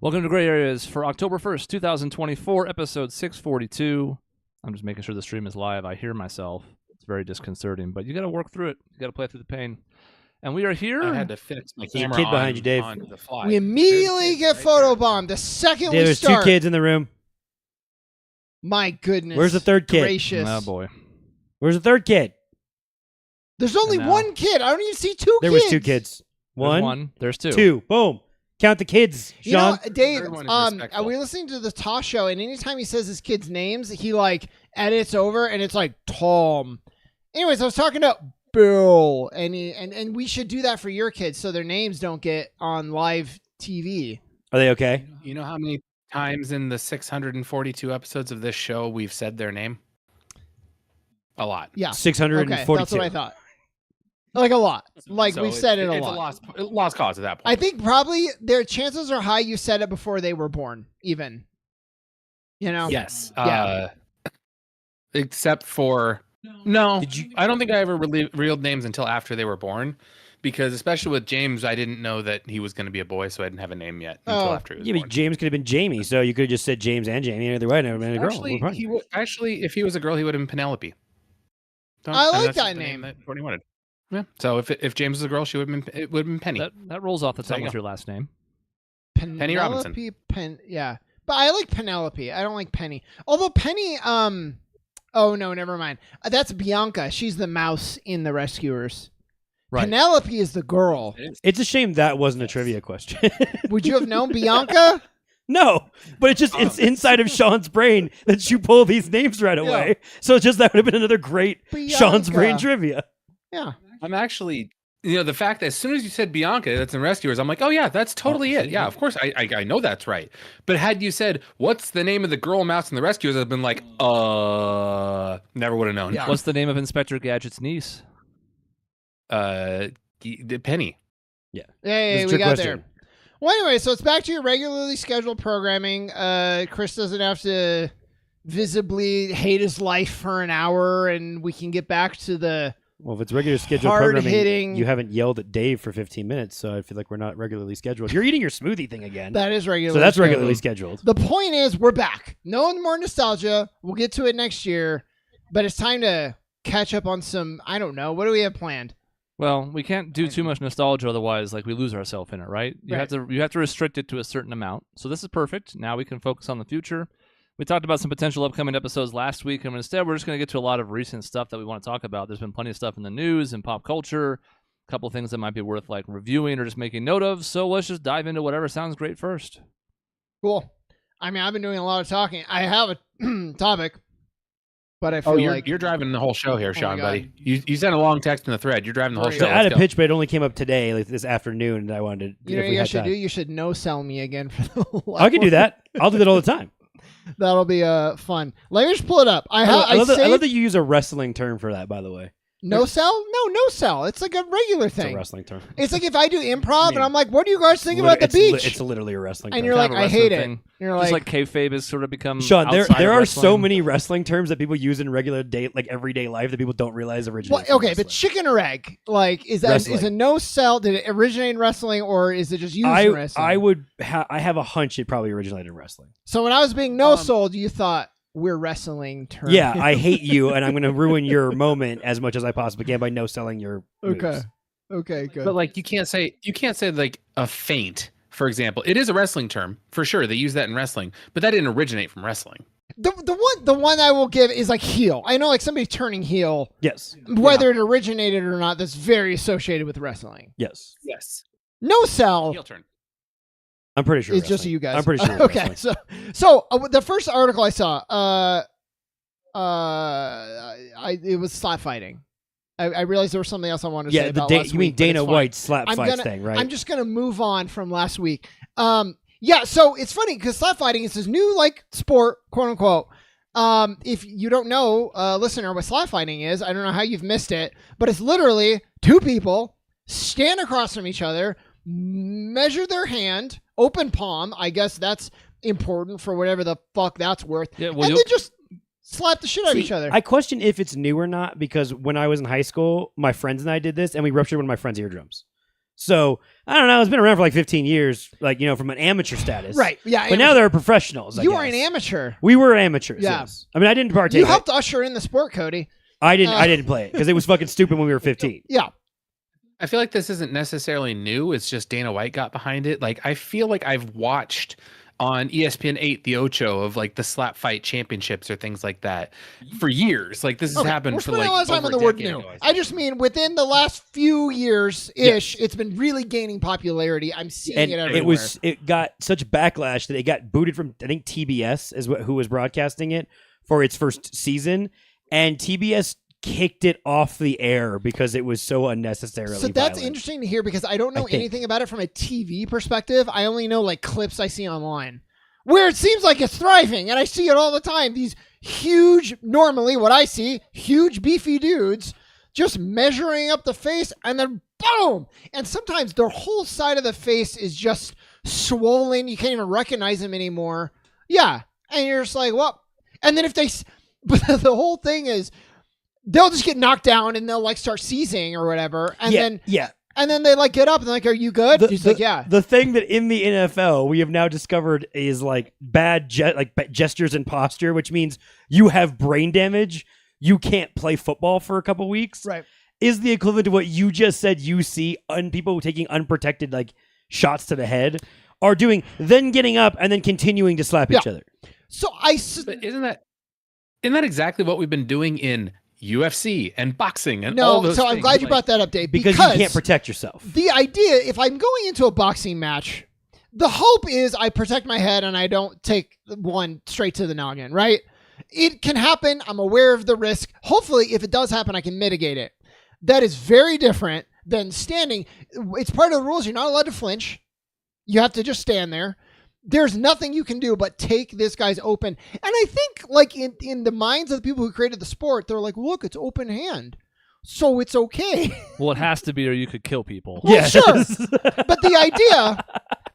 Welcome to Gray Areas for October 1st, 2024, episode 642. I'm just making sure the stream is live. I hear myself. It's very disconcerting, but you got to work through it. You got to play through the pain. And we are here. I had to fix my camera kid behind you, Dave. on the fly. We immediately get photobombed the second we There's start. 2 kids in the room. My goodness. Where's the third kid? Gracious. Oh, boy. Where's the third kid? There's only And now- one kid. I don't even see two There kids. was 2 kids. There's One, There's two. 2. Boom. Count the kids, You know, Sean. Dave, Third one is are respectful. we listening to the Tosh show? And anytime he says his kids' names, he like edits over, and it's like Tom. Anyways, I was talking to Bill, and and we should do that for your kids so their names don't get on live TV. Are they okay? You know how many times in the 642 episodes of this show we've said their name? A lot. Yeah. 642. Okay, that's what I thought. Like a lot. Like So we've said it a it's lot. a lost cause at that point. I think probably their chances are high you said it before they were born, even. You know? Yes. Yeah. Except for no. Did you- I don't think I ever really reeled names until after they were born, because especially with James, I didn't know that he was going to be a boy, so I didn't have a name yet until Oh. after he was Yeah, born. but James could have been Jamie, so you could have just said James and Jamie. Either way, never been a girl. Actually, We're fine. actually, if he was a girl, he would have been Penelope. I like that's just that the name. that Courtney wanted. Yeah. So if James was a girl, it would have been Penny. That rolls off the There tongue you with go. your last name. Penny Robinson. Yeah. But I like Penelope. I don't like Penny. Although Penny, oh no, never mind. That's Bianca. She's the mouse in The Rescuers. Right. Penelope is the girl. It's a shame that wasn't a trivia question. Would you have known Bianca? No, but it's inside of Sean's brain that you pull these names right away. So it's just that would have been another great Sean's Bianca. brain trivia. Yeah. I'm actually, the fact that as soon as you said Bianca, that's in Rescuers, I'm like, oh yeah, that's totally it. Yeah, of course, I know that's right. But had you said, what's the name of the girl mouse in the Rescuers, I'd been like, never would have known. Yeah. What's the name of Inspector Gadget's niece? Penny. Yeah. Hey, It's a we trick got question. there. Well, anyway, so it's back to your regularly scheduled programming. Chris doesn't have to visibly hate his life for an hour, and we can get back to the Well, if it's regular scheduled Hard-hitting- programming, you haven't yelled at Dave for 15 minutes, so I feel like we're not regularly scheduled. You're eating your smoothie thing again. that is regular. So that's regularly scheduled. The point is, we're back. No more nostalgia. We'll get to it next year, but it's time to catch up on some. I don't know. What do we have planned? Well, we can't do too much nostalgia, otherwise, like we lose ourselves in it, right? You Right. have to restrict it to a certain amount. So this is perfect. Now we can focus on the future. We talked about some potential upcoming episodes last week, and instead we're just going to get to a lot of recent stuff that we want to talk about. There's been plenty of stuff in the news and pop culture, a couple things that might be worth like reviewing or just making note of. So let's just dive into whatever sounds great first. Cool. I mean, I've been doing a lot of talking. I have a topic, but I feel like you're driving the whole show here, Oh my Sean, God. buddy. You sent a long text in the thread. You're driving the whole Sorry. show. So I had Let's a go. pitch, but it only came up today, like this afternoon, and I wanted to. you know if what we you had should time. do. You should no sell me again for the. I can do that. I'll do that all the time. That'll be fun. Let me just pull it up. I love saved I love that you use a wrestling term for that, by the way. no sell. No sell. It's like a regular It's a thing. wrestling term. It's like if I do improv I mean, and I'm like, "What do you guys think Lit- about the it's li- beach?" It's literally a wrestling And term. you're Kind like, of a "I hate wrestling it." thing. You're Just like, like kayfabe has sort of become Sean, there outside of are so wrestling. many wrestling terms that people use in regular day, like everyday life, that people don't realize originate. well, from okay, but wrestling. chicken or egg? Like, is that is Wrestling. a no sell? Did it originate in wrestling or is it just used in wrestling? I have a hunch it probably originated in wrestling. So when I was being no sold, you thought we're wrestling term. Yeah, I hate you, and I'm going to ruin your moment as much as I possibly can by no selling your moves. Okay. Okay. Good. But like you can't say like a feint, for example. It is a wrestling term for sure. They use that in wrestling, but that didn't originate from wrestling. the one I will give is like heel. I know like somebody turning heel, Yes. whether it originated or not. That's very associated with wrestling. Yes. Yes. No sell. Heel turn. I'm pretty sure It's just wrestling. you guys. I'm pretty sure. Okay, wrestling. so the first article I saw, it was slap fighting. I realized there was something else I wanted to say Yeah, about you last mean week, but Dana it's fine. White's slap I'm fights gonna- thing, right? I'm just gonna move on from last week. Yeah, so it's funny because slap fighting is this new like sport, quote unquote. If you don't know, listener, what slap fighting is, I don't know how you've missed it, but it's literally two people stand across from each other, measure their hand, open palm. I guess that's important for whatever the fuck that's worth. Yeah, well, and you'll- then just slap the shit out of See, each other. I question if it's new or not because when I was in high school, my friends and I did this, and we ruptured one of my friend's eardrums. So I don't know. It's been around for like 15 years, like, from an amateur status. Right. Yeah. But now they're professionals. I you were guess. an amateur. We were amateurs. Yeah. Yes. I mean, I didn't partake. You helped usher in the sport, Cody. I didn't play it because it was fucking stupid when we were 15. Yeah. I feel like this isn't necessarily new. It's just Dana White got behind it. Like, I feel like I've watched on ESPN 8 the Ocho of like the slap fight championships or things like that for years. Like, this has happened We're for spending like a lot of time over on a the word decade new. ago, I just mean within the last few years ish, it's been really gaining popularity. I'm seeing And it everywhere. it got such backlash that it got booted from, I think, TBS is who was broadcasting it for its first season, and TBS kicked it off the air because it was so unnecessarily So that's violent. interesting to hear because I don't know anything about it from a TV perspective. I only know like clips I see online where it seems like it's thriving, and I see it all the time. These huge, normally what I see, huge beefy dudes just measuring up the face, and then boom! And sometimes their whole side of the face is just swollen. You can't even recognize them anymore. Yeah. And you're just like, well, and then if they, but the whole thing is, they'll just get knocked down and they'll like start seizing or whatever. And then they like get up and they're like, are you good? He's like, yeah. The thing that in the NFL we have now discovered is like bad gestures and posture, which means you have brain damage. You can't play football for a couple weeks. Right. Is the equivalent to what you just said you see people taking unprotected like shots to the head are doing, then getting up and then continuing to slap each other. So But isn't that exactly what we've been doing in UFC and boxing and No, all those so I'm things? glad you brought that up, Dave. Because you can't protect yourself. The idea, if I'm going into a boxing match, the hope is I protect my head and I don't take one straight to the noggin, right? It can happen. I'm aware of the risk. Hopefully, if it does happen, I can mitigate it. That is very different than standing. It's part of the rules. You're not allowed to flinch. You have to just stand there. There's nothing you can do but take this guy's open. And I think like in the minds of the people who created the sport, they're like, look, it's open hand. So it's okay. Well, it has to be, or you could kill people. Well, sure. But the idea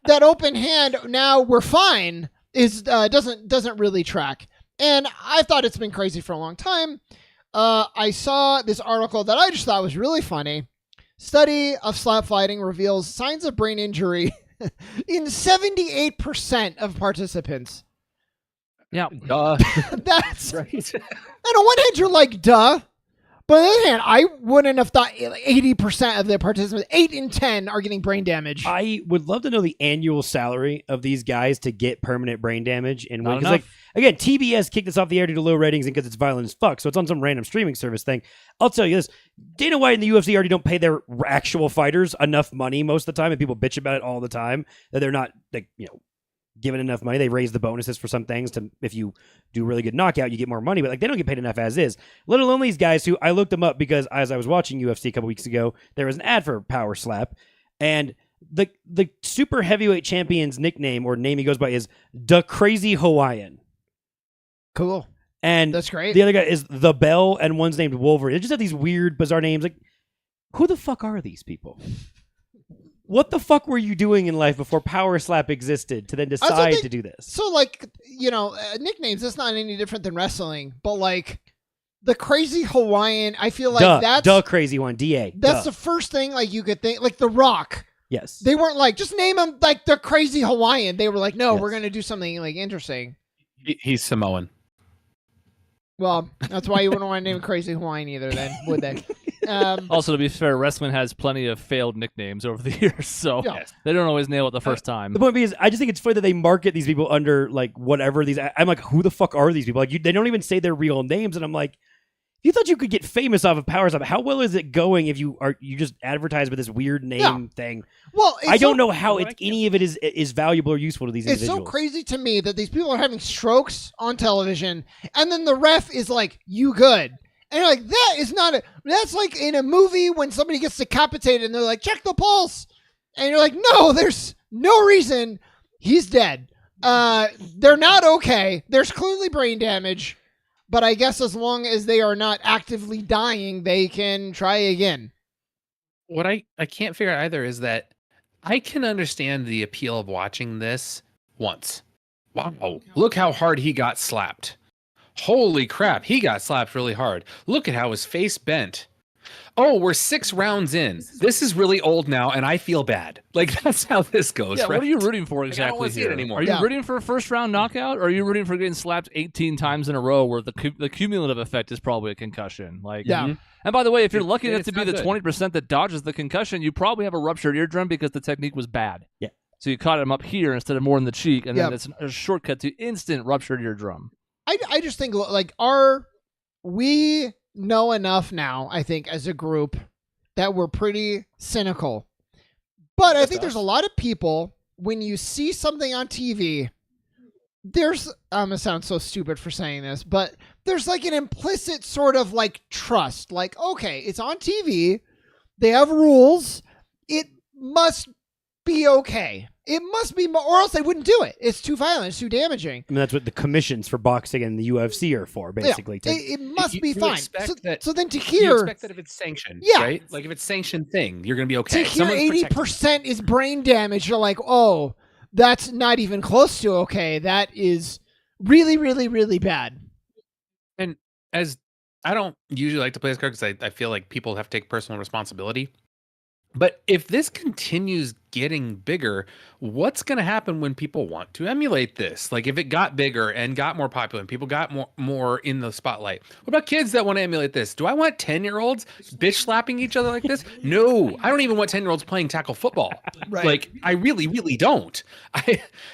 that open hand, now we're fine, is doesn't really track. And I thought it's been crazy for a long time. I saw this article that I just thought was really funny. Study of slap fighting reveals signs of brain injury in 78% of participants. Yeah. That's right. And on one hand, you're like, duh. But on the other hand, I wouldn't have thought 80% of the participants, 8 in 10, are getting brain damage. I would love to know the annual salary of these guys to get permanent brain damage. And Not because, like, again, TBS kicked this off the air due to low ratings and because it's violent as fuck. So it's on some random streaming service thing. I'll tell you this: Dana White and the UFC already don't pay their actual fighters enough money most of the time, and people bitch about it all the time that they're not like given enough money. They raise the bonuses for some things to, if you do really good knockout, you get more money, but like they don't get paid enough as is. Let alone these guys who I looked them up because as I was watching UFC a couple weeks ago, there was an ad for Power Slap, and the super heavyweight champion's nickname or name he goes by is the Crazy Hawaiian. Cool. And that's great. The other guy is the Bell, and one's named Wolverine. They just have these weird, bizarre names. Like, who the fuck are these people? What the fuck were you doing in life before Power Slap existed to then decide to do this? So, like, nicknames, that's not any different than wrestling. But, like, the Crazy Hawaiian, I feel like that's... the Crazy one, D-A. That's the first thing, like, you could think. Like, The Rock. Yes. They weren't like, just name him, like, the Crazy Hawaiian. They were like, no, Yes. we're going to do something, like, interesting. He's Samoan. Well, that's why you wouldn't want to name Crazy Hawaiian either, then, would they? Also, to be fair, wrestling has plenty of failed nicknames over the years, so they don't always nail it the first time. The point being is, I just think it's funny that they market these people under like whatever these. I'm like, who the fuck are these people? Like, they don't even say their real names, and I'm like, you thought you could get famous off of Power Slap? How well is it going if you just advertise with this weird name thing? Well, I don't know how any of it is valuable or useful to these It's individuals. so crazy to me that these people are having strokes on television, and then the ref is like, "You good?" And you're like, that is not that's like in a movie when somebody gets decapitated and they're like, check the pulse. And you're like, no, there's no reason. He's dead. They're not okay. There's clearly brain damage. But I guess as long as they are not actively dying, they can try again. What I can't figure out either is that I can understand the appeal of watching this once. Wow, look how hard he got slapped. Holy crap, he got slapped really hard. Look at how his face bent. Oh, we're 6 rounds in. This is really old now, and I feel bad. Like, that's how this goes, Yeah, right? what are you rooting for Like, I don't exactly wanna see it here? anymore. Are you Yeah. rooting for a first round knockout, or are you rooting for getting slapped 18 times in a row where the cumulative effect is probably a concussion? Like, Yeah. Mhm. And by the way, if you're It- lucky enough it's to be not the good. 20% that dodges the concussion, you probably have a ruptured eardrum because the technique was bad. Yeah. So you caught him up here instead of more in the cheek, and Yeah. then it's a shortcut to instant ruptured eardrum. I just think like we know enough now, I think, as a group that we're pretty cynical. But I Just think there's a us. lot of people, when you see something on TV, I'm gonna sound so stupid for saying this, but there's like an implicit sort of like trust. Like, okay, it's on TV, they have rules, it must be okay. It must be, or else they wouldn't do it. It's too violent, it's too damaging. I mean, that's what the commissions for boxing and the UFC are for, basically. Yeah, it must be You fine. expect So, that- so then to You hear expect that if it's sanctioned, Yeah. right? Like, if it's sanctioned thing, you're going to be okay. to hear Someone's 80% is brain damage, you're like, oh, that's not even close to okay. That is really, really, really bad. And as I don't usually like to play this card because I feel like people have to take personal responsibility. But if this continues getting bigger, what's going to happen when people want to emulate this? Like, if it got bigger and got more popular and people got more in the spotlight, what about kids that want to emulate this? Do I want 10-year-olds bitch slapping each other like this? No, I don't even want 10-year-olds playing tackle football. Right. Like, I really, really don't.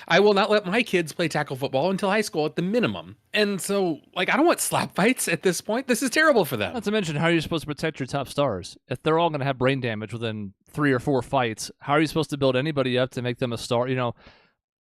I will not let my kids play tackle football until high school at the minimum. And so, like, I don't want slap fights at this point. This is terrible for them. Not to mention, how are you supposed to protect your top stars? If they're all going to have brain damage within 3 or 4 fights, how are you supposed to build anybody up to make them a star? You know,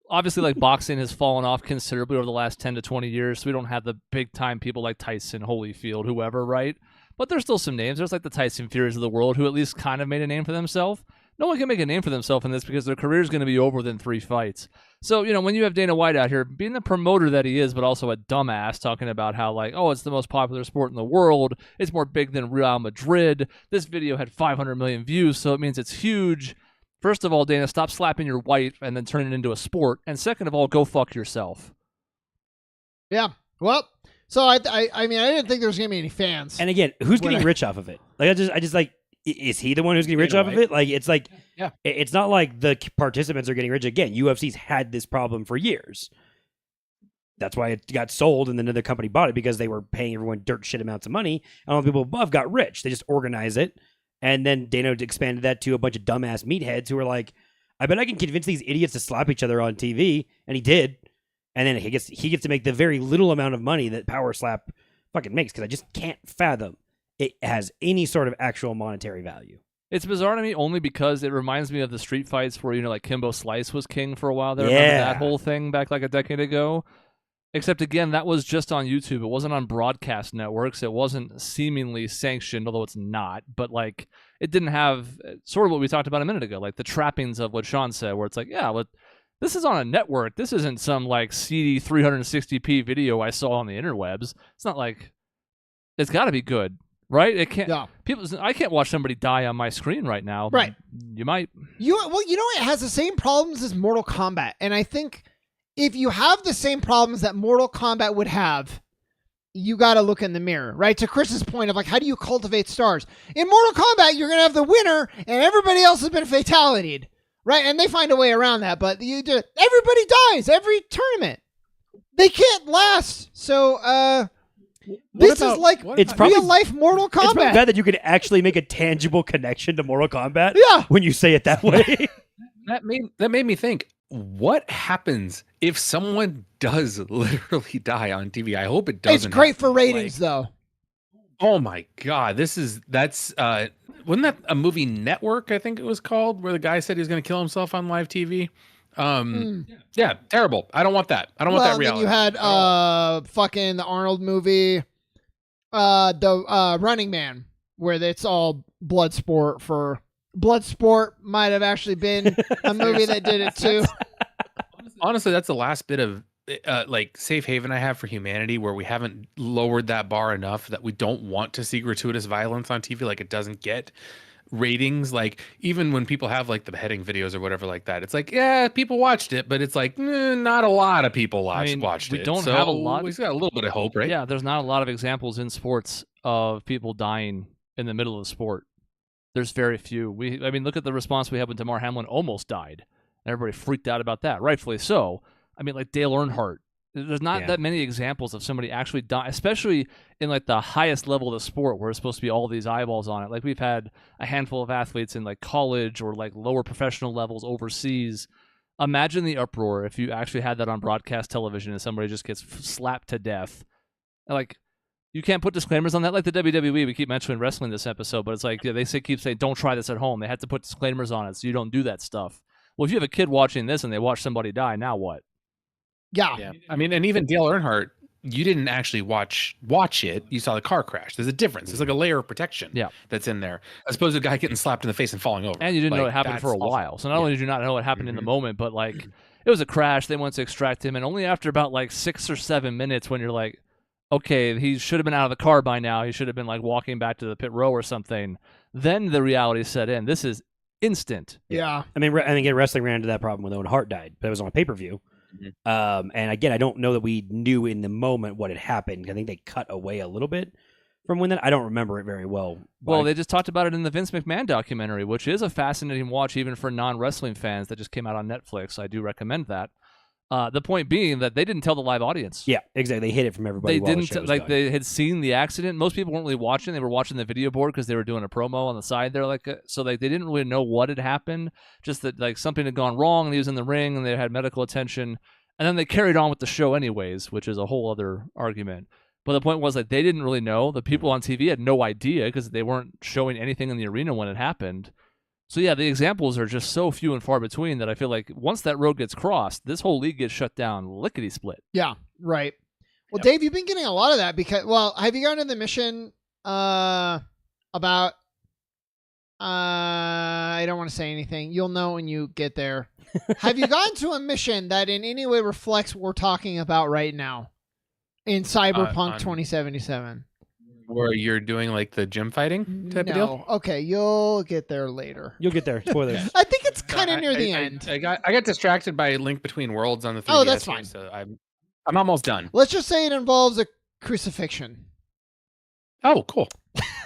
obviously, like, boxing has fallen off considerably over the last 10 to 20 years, so we don't have the big-time people like Tyson, Holyfield, whoever, right? But there's still some names. There's, like, the Tyson Furies of the world who at least kind of made a name for themselves. No one can make a name for themselves in this because their career is going to be over within 3 fights. So, you know, when you have Dana White out here being the promoter that he is, but also a dumbass talking about how, like, oh, it's the most popular sport in the world. It's more big than Real Madrid. This video had 500 million views, so it means it's huge. First of all, Dana, stop slapping your wife and then turn it into a sport. And second of all, go fuck yourself. Yeah. Well, so I mean, I didn't think there was gonna be any fans. And again, who's When getting rich off of it? Like, I just like, is he the one who's getting rich Dana off of White. it? Like, it's like, Yeah. it's not like the participants are getting rich. Again, UFC's had this problem for years. That's why it got sold, and then another company bought it because they were paying everyone dirt shit amounts of money, and all the people above got rich. They just organize it, and then Dana expanded that to a bunch of dumbass meatheads who were like, "I bet I can convince these idiots to slap each other on TV," and he did. And then he gets to make the very little amount of money that Power Slap fucking makes, because I just can't fathom it has any sort of actual monetary value. It's bizarre to me only because it reminds me of the street fights where, you know, like Kimbo Slice was king for a while there. Remember Yeah. that whole thing back like a decade ago? Except, again, that was just on YouTube. It wasn't on broadcast networks. It wasn't seemingly sanctioned, although it's not. But, like, it didn't have sort of what we talked about a minute ago, like the trappings of what Sean said, where it's like, yeah, this is on a network. This isn't some, like, CD 360p video I saw on the interwebs. It's not like... It's got to be good, right? It can't... Yeah. I can't watch somebody die on my screen right now. Right. You might. You know, it has the same problems as Mortal Kombat, and I think if you have the same problems that Mortal Kombat would have, you got to look in the mirror, right? To Chris's point of, like, how do you cultivate stars? In Mortal Kombat, you're gonna have the winner, and everybody else has been fatalityed, right? And they find a way around that, but everybody dies every tournament. They can't last, so this is like It's probably- real life Mortal It's probably Kombat. bad that you could actually make a tangible connection to Mortal Kombat Yeah. when you say it that way. That made me think, what happens if someone does literally die on TV? I hope it doesn't. It's great happen, for ratings, though. Oh my god, that's wasn't that a movie Network, I think it was called, where the guy said he was going to kill himself on live TV? Yeah, terrible. I don't want that. I don't want that Then reality. you had fucking the Arnold movie, the Running Man, where it's all blood sport. Might have actually been a movie that did it too. Honestly, that's the last bit of like safe haven I have for humanity, where we haven't lowered that bar enough that we don't want to see gratuitous violence on TV. Like, it doesn't get ratings. Like, even when people have like the beheading videos or whatever like that, it's like, yeah, people watched it, but it's like not a lot of people watched it. We don't So have a lot. We've got a little bit of hope, right? Yeah, there's not a lot of examples in sports of people dying in the middle of the sport. There's very few. I mean, look at the response we had when Damar Hamlin almost died. And everybody freaked out about that, rightfully so. I mean, like Dale Earnhardt. There's not that many examples of somebody actually dying, especially in like the highest level of the sport where it's supposed to be all these eyeballs on it. Like we've had a handful of athletes in like college or like lower professional levels overseas. Imagine the uproar if you actually had that on broadcast television and somebody just gets slapped to death. Like, you can't put disclaimers on that. Like the WWE, we keep mentioning wrestling this episode, but it's like keep saying, don't try this at home. They had to put disclaimers on it so you don't do that stuff. Well, if you have a kid watching this and they watch somebody die, now what? Yeah. I mean, and even Dale Earnhardt, you didn't actually watch it. You saw the car crash. There's a difference. There's like a layer of protection that's in there, as opposed to a guy getting slapped in the face and falling over. And you didn't know it happened for a while. So not only did you not know what happened in the moment, but like it was a crash. They went to extract him, and only after about like 6 or 7 minutes, when you're like, okay, he should have been out of the car by now. He should have been like walking back to the pit row or something. Then the reality set in. This is instant. Yeah. I mean, again, wrestling ran into that problem when Owen Hart died, but it was on a pay-per-view. And again, I don't know that we knew in the moment what had happened. I think they cut away a little bit from when that. I don't remember it very well. Well, they just talked about it in the Vince McMahon documentary, which is a fascinating watch even for non-wrestling fans that just came out on Netflix. I do recommend that. The point being that they didn't tell the live audience. Yeah, exactly. They hid it from everybody. They didn't they had seen the accident. Most people weren't really watching. They were watching the video board because they were doing a promo on the side there. So they didn't really know what had happened. Just that like something had gone wrong and he was in the ring and they had medical attention. And then they carried on with the show anyways, which is a whole other argument. But the point was that they didn't really know. The people on TV had no idea because they weren't showing anything in the arena when it happened. So yeah, the examples are just so few and far between that I feel like once that road gets crossed, this whole league gets shut down lickety-split. Yeah, right. Well, Dave, you've been getting a lot of that because, have you gone to the mission about, I don't want to say anything. You'll know when you get there. Have you gone to a mission that in any way reflects what we're talking about right now in Cyberpunk 2077? Where you're doing like the gym fighting type of deal? Okay, you'll get there later. You'll get there. Spoilers. I think it's kind of near the end. I got distracted by Link Between Worlds on the 3DS. Oh, that's fine. So I'm almost done. Let's just say it involves a crucifixion. Oh, cool.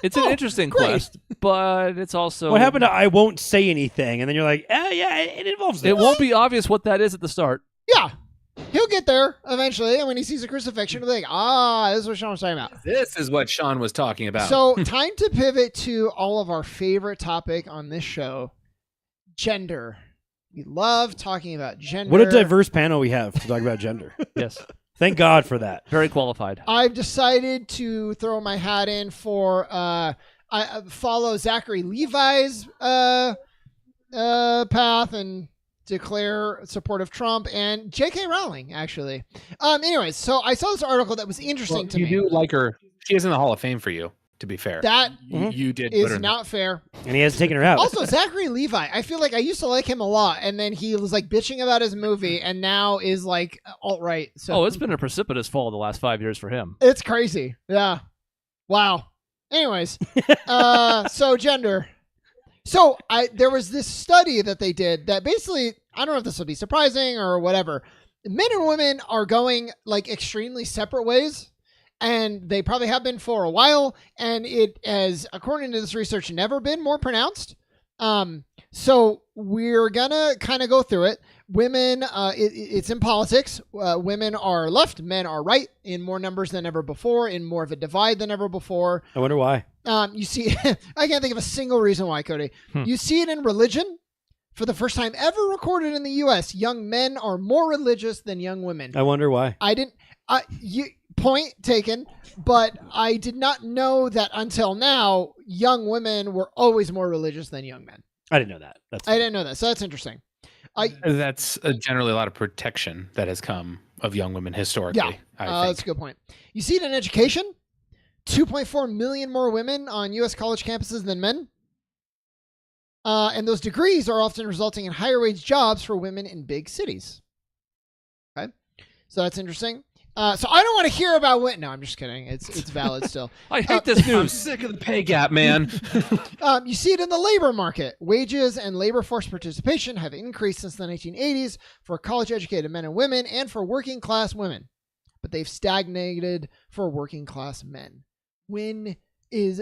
It's an interesting quest, but it's also... What happened to I won't say anything? And then you're like, yeah, it involves this. It won't be obvious what that is at the start. Yeah. He'll get there eventually, and when he sees a crucifixion, he'll be like, this is what Sean was talking about. This is what Sean was talking about. So, time to pivot to all of our favorite topic on this show, gender. We love talking about gender. What a diverse panel we have to talk about gender. Yes. Thank God for that. Very qualified. I've decided to throw my hat in for I follow Zachary Levi's path and declare support of Trump and J.K. Rowling, actually. Anyways, so I saw this article that was interesting to me. You do like her. She is in the Hall of Fame for you, to be fair. That you did is not fair. And he hasn't taken her out. Also, Zachary Levi, I feel like I used to like him a lot, and then he was like bitching about his movie, and now is like alt-right. So it's been a precipitous fall the last 5 years for him. It's crazy. Yeah. Wow. Anyways, so gender. So there was this study that they did that basically, I don't know if this will be surprising or whatever. Men and women are going like extremely separate ways, and they probably have been for a while. And it has, according to this research, never been more pronounced. So we're gonna kind of go through it. Women, it's in politics. Women are left, men are right in more numbers than ever before, in more of a divide than ever before. I wonder why. You see, I can't think of a single reason why, Cody. You see it in religion. For the first time ever recorded in the U.S., young men are more religious than young women. I wonder why. Point taken, but I did not know that until now, young women were always more religious than young men. I didn't know that. I didn't know that, so that's interesting. That's generally a lot of protection that has come of young women historically. Yeah, that's a good point. You see it in education. 2.4 million more women on U.S. college campuses than men. And those degrees are often resulting in higher wage jobs for women in big cities. Okay, so that's interesting. So I don't want to hear about women. No, I'm just kidding. It's valid still. I hate this news. I'm sick of the pay gap, man. You see it in the labor market. Wages and labor force participation have increased since the 1980s for college-educated men and women and for working-class women. But they've stagnated for working-class men. When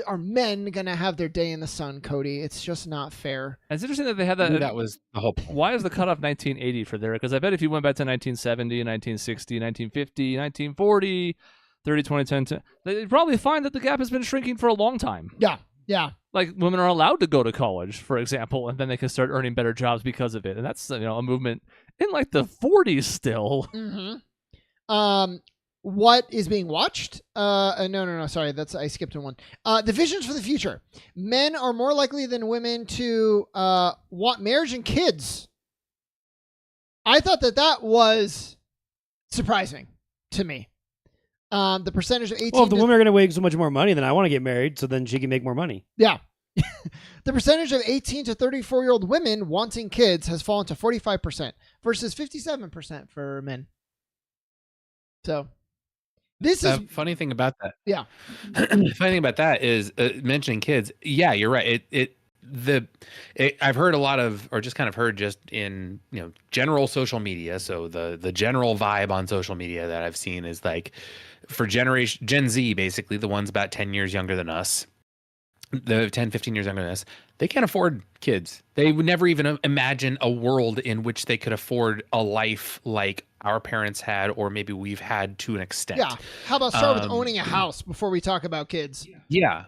are men gonna have their day in the sun, Cody? It's just not fair. It's interesting that they had Maybe that. that was the whole point. Why is the cutoff 1980 for there? Because I bet if you went back to 1970, 1960, 1950, 1940, 30, 2010, they'd probably find that the gap has been shrinking for a long time. Yeah. Like women are allowed to go to college, for example, and then they can start earning better jobs because of it. And that's a movement in like the 40s still. Mm-hmm. What is being watched? No. Sorry, I skipped one. The visions for the future. Men are more likely than women to want marriage and kids. I thought that was surprising to me. The percentage of 18. Well, if the women are going to make so much more money, then I want to get married, so then she can make more money. Yeah. The percentage of 18 to 34-year-old women wanting kids has fallen to 45% versus 57% for men. So this is funny thing about that. Yeah. Funny thing about that is mentioning kids. Yeah, you're right. I've heard a lot of, or just kind of heard just in general social media. So the general vibe on social media that I've seen is like for Gen Z, basically the ones about 10 years younger than us, the 10, 15 years younger than us, they can't afford kids. They would never even imagine a world in which they could afford a life like our parents had, or maybe we've had to an extent. Yeah. How about start with owning a house before we talk about kids? Yeah.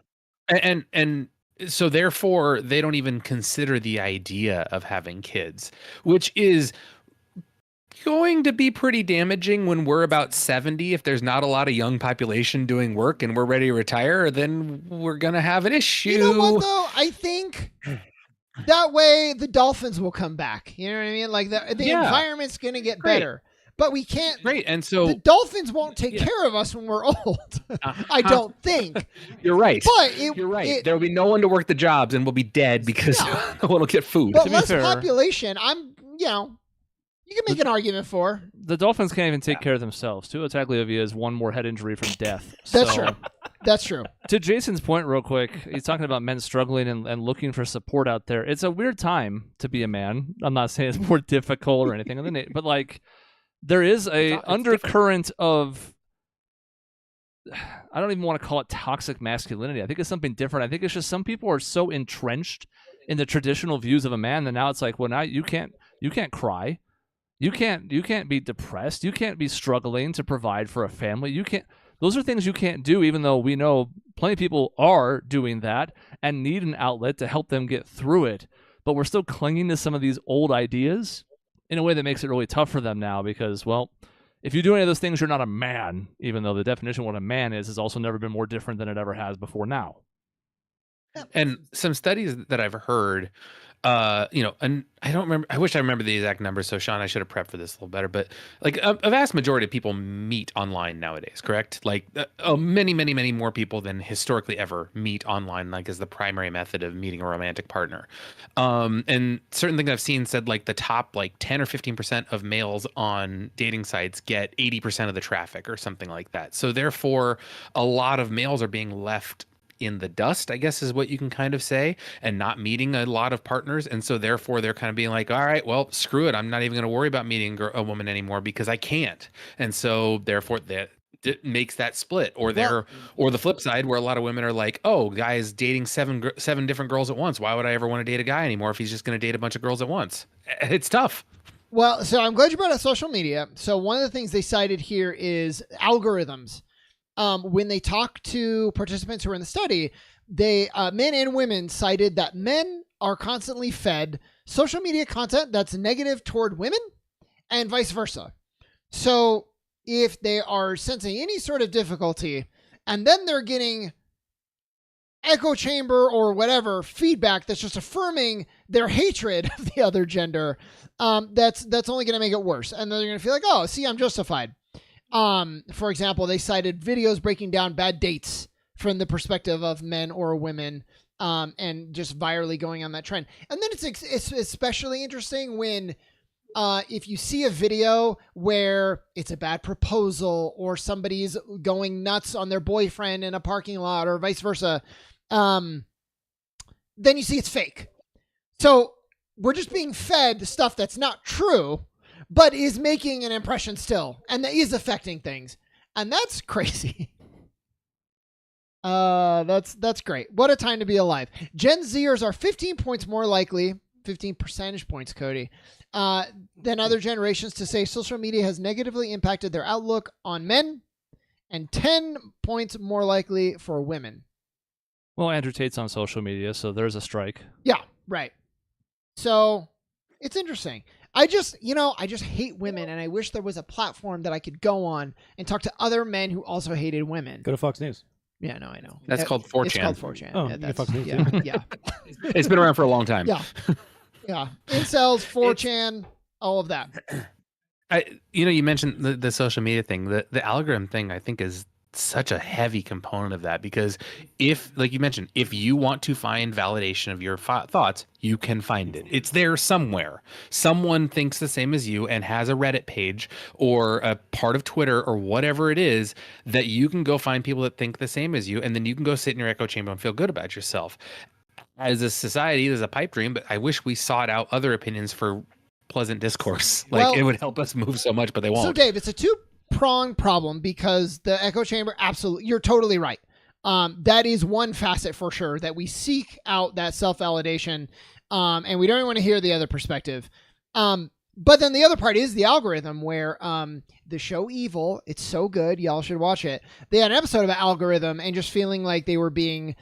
And so therefore they don't even consider the idea of having kids, which is going to be pretty damaging when we're about 70. If there's not a lot of young population doing work and we're ready to retire, then we're going to have an issue. You know what, though? I think that way the dolphins will come back. You know what I mean? Like the environment's going to get better. But we can't. Great. And so the dolphins won't take care of us when we're old. I don't think. You're right. But you're right. There will be no one to work the jobs and we'll be dead because no one will get food. But less population, you can make an argument for. The Dolphins can't even take care of themselves. Tua Tagovailoa has one more head injury from death. That's true. That's true. To Jason's point real quick, he's talking about men struggling and looking for support out there. It's a weird time to be a man. I'm not saying it's more difficult or anything, but like there is a undercurrent of, I don't even want to call it toxic masculinity. I think it's something different. I think it's just some people are so entrenched in the traditional views of a man that now it's like, well, now you can't cry. You can't be depressed. You can't be struggling to provide for a family. You can't. Those are things you can't do, even though we know plenty of people are doing that and need an outlet to help them get through it. But we're still clinging to some of these old ideas in a way that makes it really tough for them now because, well, if you do any of those things, you're not a man, even though the definition of what a man is has also never been more different than it ever has before now. And some studies that I've heard, and I don't remember, I wish I remember the exact numbers. So Sean, I should have prepped for this a little better, but like a vast majority of people meet online nowadays, correct? Like many, many, many more people than historically ever meet online, like as the primary method of meeting a romantic partner. And certain things I've seen said like the top like 10 or 15% of males on dating sites get 80% of the traffic or something like that. So therefore a lot of males are being left in the dust, I guess is what you can kind of say, and not meeting a lot of partners. And so therefore they're kind of being like, all right, well, screw it. I'm not even going to worry about meeting a woman anymore because I can't. And so therefore that makes that split. Or or the flip side where a lot of women are like, oh, guys dating seven different girls at once. Why would I ever want to date a guy anymore if he's just going to date a bunch of girls at once? It's tough. Well, so I'm glad you brought up social media. So one of the things they cited here is algorithms. When they talk to participants who are in the study, they men and women cited that men are constantly fed social media content that's negative toward women and vice versa. So if they are sensing any sort of difficulty and then they're getting echo chamber or whatever feedback that's just affirming their hatred of the other gender, that's only going to make it worse. And then they're going to feel like, oh, see, I'm justified. For example, they cited videos breaking down bad dates from the perspective of men or women, and just virally going on that trend. And then it's especially interesting when, if you see a video where it's a bad proposal or somebody's going nuts on their boyfriend in a parking lot or vice versa, then you see it's fake. So we're just being fed stuff that's not true, but is making an impression still, and that is affecting things. And that's crazy. That's great. What a time to be alive. Gen Zers are 15 points more likely, 15 percentage points, Cody, than other generations to say social media has negatively impacted their outlook on men, and 10 points more likely for women. Well, Andrew Tate's on social media, so there's a strike. Yeah, right. So it's interesting. I just hate women, and I wish there was a platform that I could go on and talk to other men who also hated women. Go to Fox News. Yeah, no, I know. That's called 4chan. It's called 4chan. Oh, yeah, you can Fox News. yeah, yeah. It's been around for a long time. Yeah. Yeah. Incels, 4chan, all of that. You mentioned the social media thing. The algorithm thing, I think, is such a heavy component of that, because if, like you mentioned, if you want to find validation of your thoughts, you can find it. It's there somewhere. Someone thinks the same as you and has a Reddit page or a part of Twitter or whatever it is that you can go find people that think the same as you, and then you can go sit in your echo chamber and feel good about yourself. As a society, there's a pipe dream, but I wish we sought out other opinions for pleasant discourse. Like, it would help us move so much, but they won't. So, Dave, it's a two-pronged problem, because the echo chamber, absolutely, you're totally right. That is one facet for sure, that we seek out that self-validation, and we don't want to hear the other perspective. But then the other part is the algorithm, where the show Evil, it's so good, y'all should watch it. They had an episode about algorithm and just feeling like they were being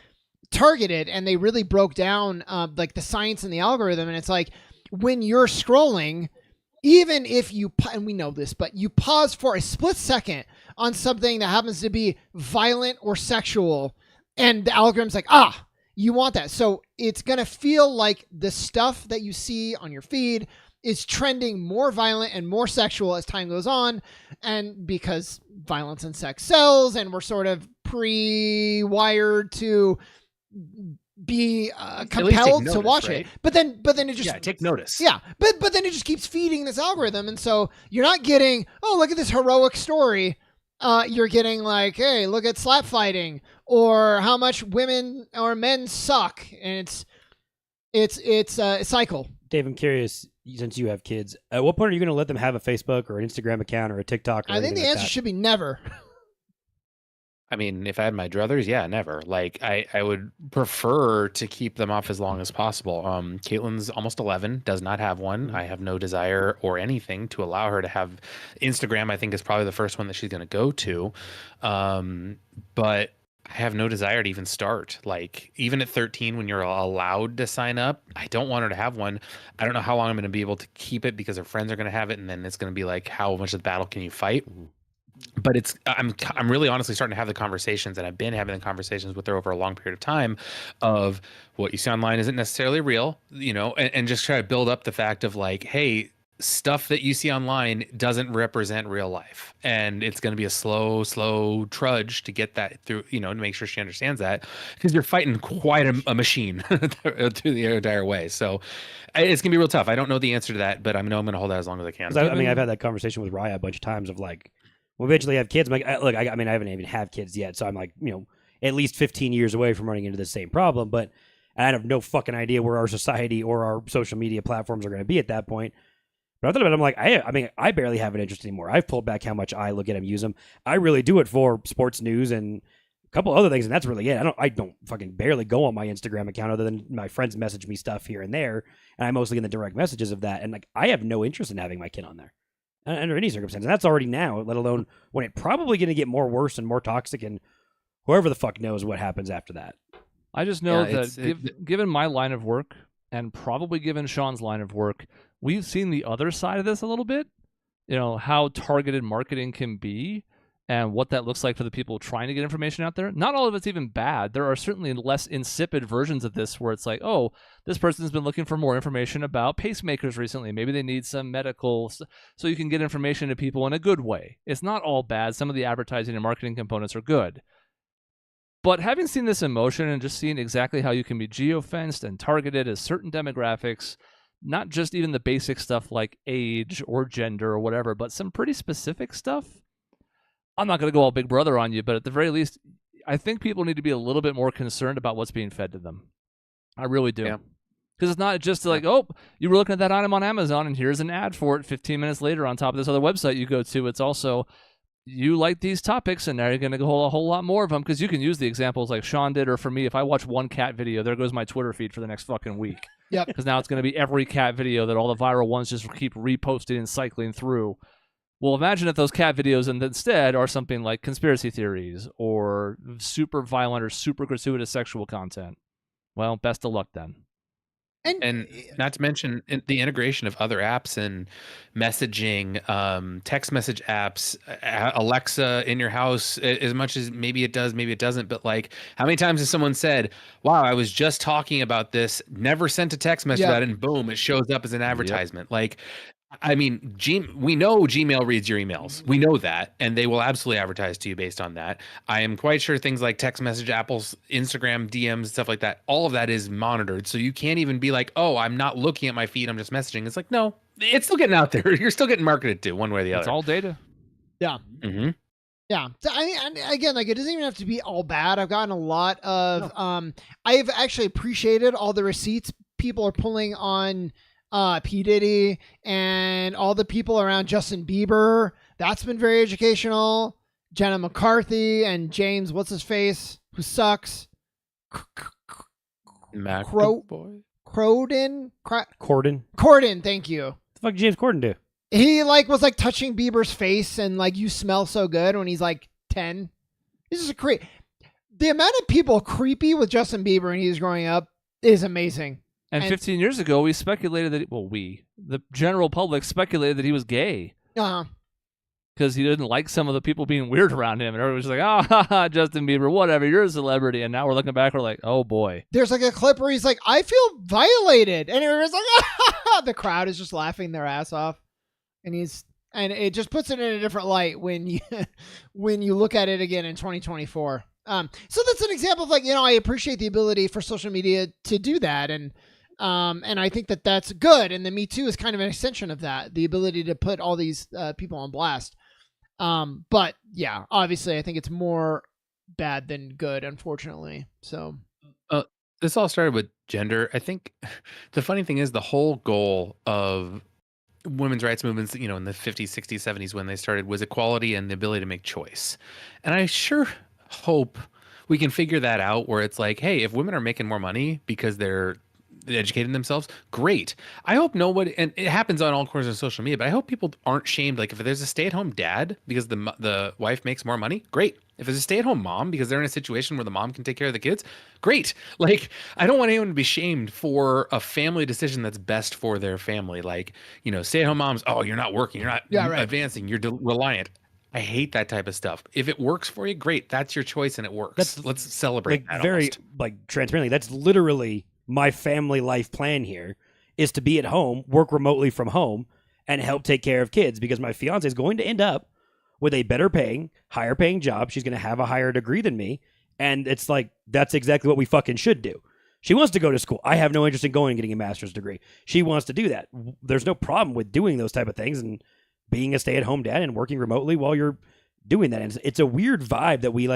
targeted, and they really broke down like the science and the algorithm. And it's like, when you're scrolling, even if you, and we know this, but you pause for a split second on something that happens to be violent or sexual, and the algorithm's like, you want that. So it's going to feel like the stuff that you see on your feed is trending more violent and more sexual as time goes on. And because violence and sex sells, and we're sort of pre-wired to be compelled to watch it, but then it just take notice. Yeah, but then it just keeps feeding this algorithm, and so you're not getting, oh, look at this heroic story. You're getting like, hey, look at slap fighting, or how much women or men suck, and it's a cycle. Dave, I'm curious, since you have kids, at what point are you going to let them have a Facebook or an Instagram account or a TikTok? Or I think the answer should be never. I mean, if I had my druthers, yeah, never. Like, I would prefer to keep them off as long as possible. Caitlin's almost 11, does not have one. I have no desire or anything to allow her to have Instagram. I think is probably the first one that she's going to go to. But I have no desire to even start. Like, even at 13, when you're allowed to sign up, I don't want her to have one. I don't know how long I'm going to be able to keep it, because her friends are going to have it, and then it's going to be like, how much of the battle can you fight? But I'm really honestly starting to have the conversations, and I've been having the conversations with her over a long period of time, of what you see online isn't necessarily real, and just try to build up the fact of like, hey, stuff that you see online doesn't represent real life, and it's going to be a slow trudge to get that through, to make sure she understands that, because you're fighting quite a machine through the entire way. So it's going to be real tough. I don't know the answer to that, but I know I'm going to hold out as long as I can. I mean, I've had that conversation with Raya a bunch of times of like, we'll eventually have kids. I'm like, look, I mean, I haven't even had kids yet, so I'm like, at least 15 years away from running into the same problem. But I have no fucking idea where our society or our social media platforms are going to be at that point. But I thought about it, I'm like, I mean, I barely have an interest anymore. I've pulled back how much I look at them, use them. I really do it for sports news and a couple other things, and that's really it. I don't fucking barely go on my Instagram account, other than my friends message me stuff here and there, and I mostly get the direct messages of that. And like, I have no interest in having my kid on there under any circumstance. And that's already now, let alone when it's probably going to get more worse and more toxic, and whoever the fuck knows what happens after that. I just know that given my line of work, and probably given Sean's line of work, we've seen the other side of this a little bit, how targeted marketing can be and what that looks like for the people trying to get information out there. Not all of it's even bad. There are certainly less insipid versions of this where it's like, oh, this person's been looking for more information about pacemakers recently. Maybe they need some medical, so you can get information to people in a good way. It's not all bad. Some of the advertising and marketing components are good. But having seen this in motion and just seeing exactly how you can be geofenced and targeted as certain demographics, not just even the basic stuff like age or gender or whatever, but some pretty specific stuff, I'm not going to go all Big Brother on you, but at the very least, I think people need to be a little bit more concerned about what's being fed to them. I really do. Because it's not just like, oh, you were looking at that item on Amazon and here's an ad for it 15 minutes later on top of this other website you go to. It's also, you like these topics, and now you're going to go a whole lot more of them, because you can use the examples like Sean did, or for me, if I watch one cat video, there goes my Twitter feed for the next fucking week. Yep. Because now it's going to be every cat video that all the viral ones just keep reposting and cycling through. Well, imagine if those cat videos instead are something like conspiracy theories or super violent or super gratuitous sexual content. Well, best of luck then. And not to mention the integration of other apps and messaging, text message apps, Alexa in your house, as much as maybe it does, maybe it doesn't. But like, how many times has someone said, wow, I was just talking about this, never sent a text message about it, and boom, it shows up as an advertisement. Like, I mean, we know Gmail reads your emails. We know that, and they will absolutely advertise to you based on that. I am quite sure things like text message, Apple's Instagram, DMs, stuff like that, all of that is monitored. So you can't even be like, oh, I'm not looking at my feed, I'm just messaging. It's like, no, it's still getting out there. You're still getting marketed to one way or the other. It's all data. Yeah. Mm-hmm. Yeah. So, I mean, again, like, it doesn't even have to be all bad. I've gotten a lot of, I've actually appreciated all the receipts people are pulling on P. Diddy and all the people around Justin Bieber. That's been very educational. Jenna McCarthy and James, what's his face, who sucks. Corden. Corden, thank you. What the fuck did James Corden do? He was touching Bieber's face and like, you smell so good when he's like 10. This is the amount of people creepy with Justin Bieber when he was growing up is amazing. And 15 years ago, we speculated that, the general public speculated that he was gay. Because he didn't like some of the people being weird around him. And everyone was like, Justin Bieber, whatever, you're a celebrity. And now we're looking back, we're like, oh boy. There's like a clip where he's like, I feel violated. And everyone's like, the crowd is just laughing their ass off. And it just puts it in a different light when you look at it again in 2024. So that's an example of I appreciate the ability for social media to do that. And I think that that's good. And the Me Too is kind of an extension of that, the ability to put all these people on blast. But yeah, obviously I think it's more bad than good, unfortunately. So this all started with gender. I think the funny thing is the whole goal of women's rights movements, in the 50s, 60s, 70s, when they started, was equality and the ability to make choice. And I sure hope we can figure that out, where it's like, hey, if women are making more money because they're educating themselves, great. I hope nobody, and it happens on all corners of social media, but I hope people aren't shamed. Like, if there's a stay-at-home dad because the wife makes more money, great. If there's a stay-at-home mom because they're in a situation where the mom can take care of the kids, great. Like, I don't want anyone to be shamed for a family decision that's best for their family. Like, stay-at-home moms, oh, you're not working, you're not advancing, you're reliant. I hate that type of stuff. If it works for you, great. That's your choice and it works. Let's celebrate that. Very transparently, that's literally my family life plan here, is to be at home, work remotely from home, and help take care of kids, because my fiance is going to end up with a better paying, higher paying job. She's going to have a higher degree than me. And it's like, that's exactly what we fucking should do. She wants to go to school. I have no interest in going and getting a master's degree. She wants to do that. There's no problem with doing those type of things and being a stay-at-home dad and working remotely while you're doing that. And it's a weird vibe that we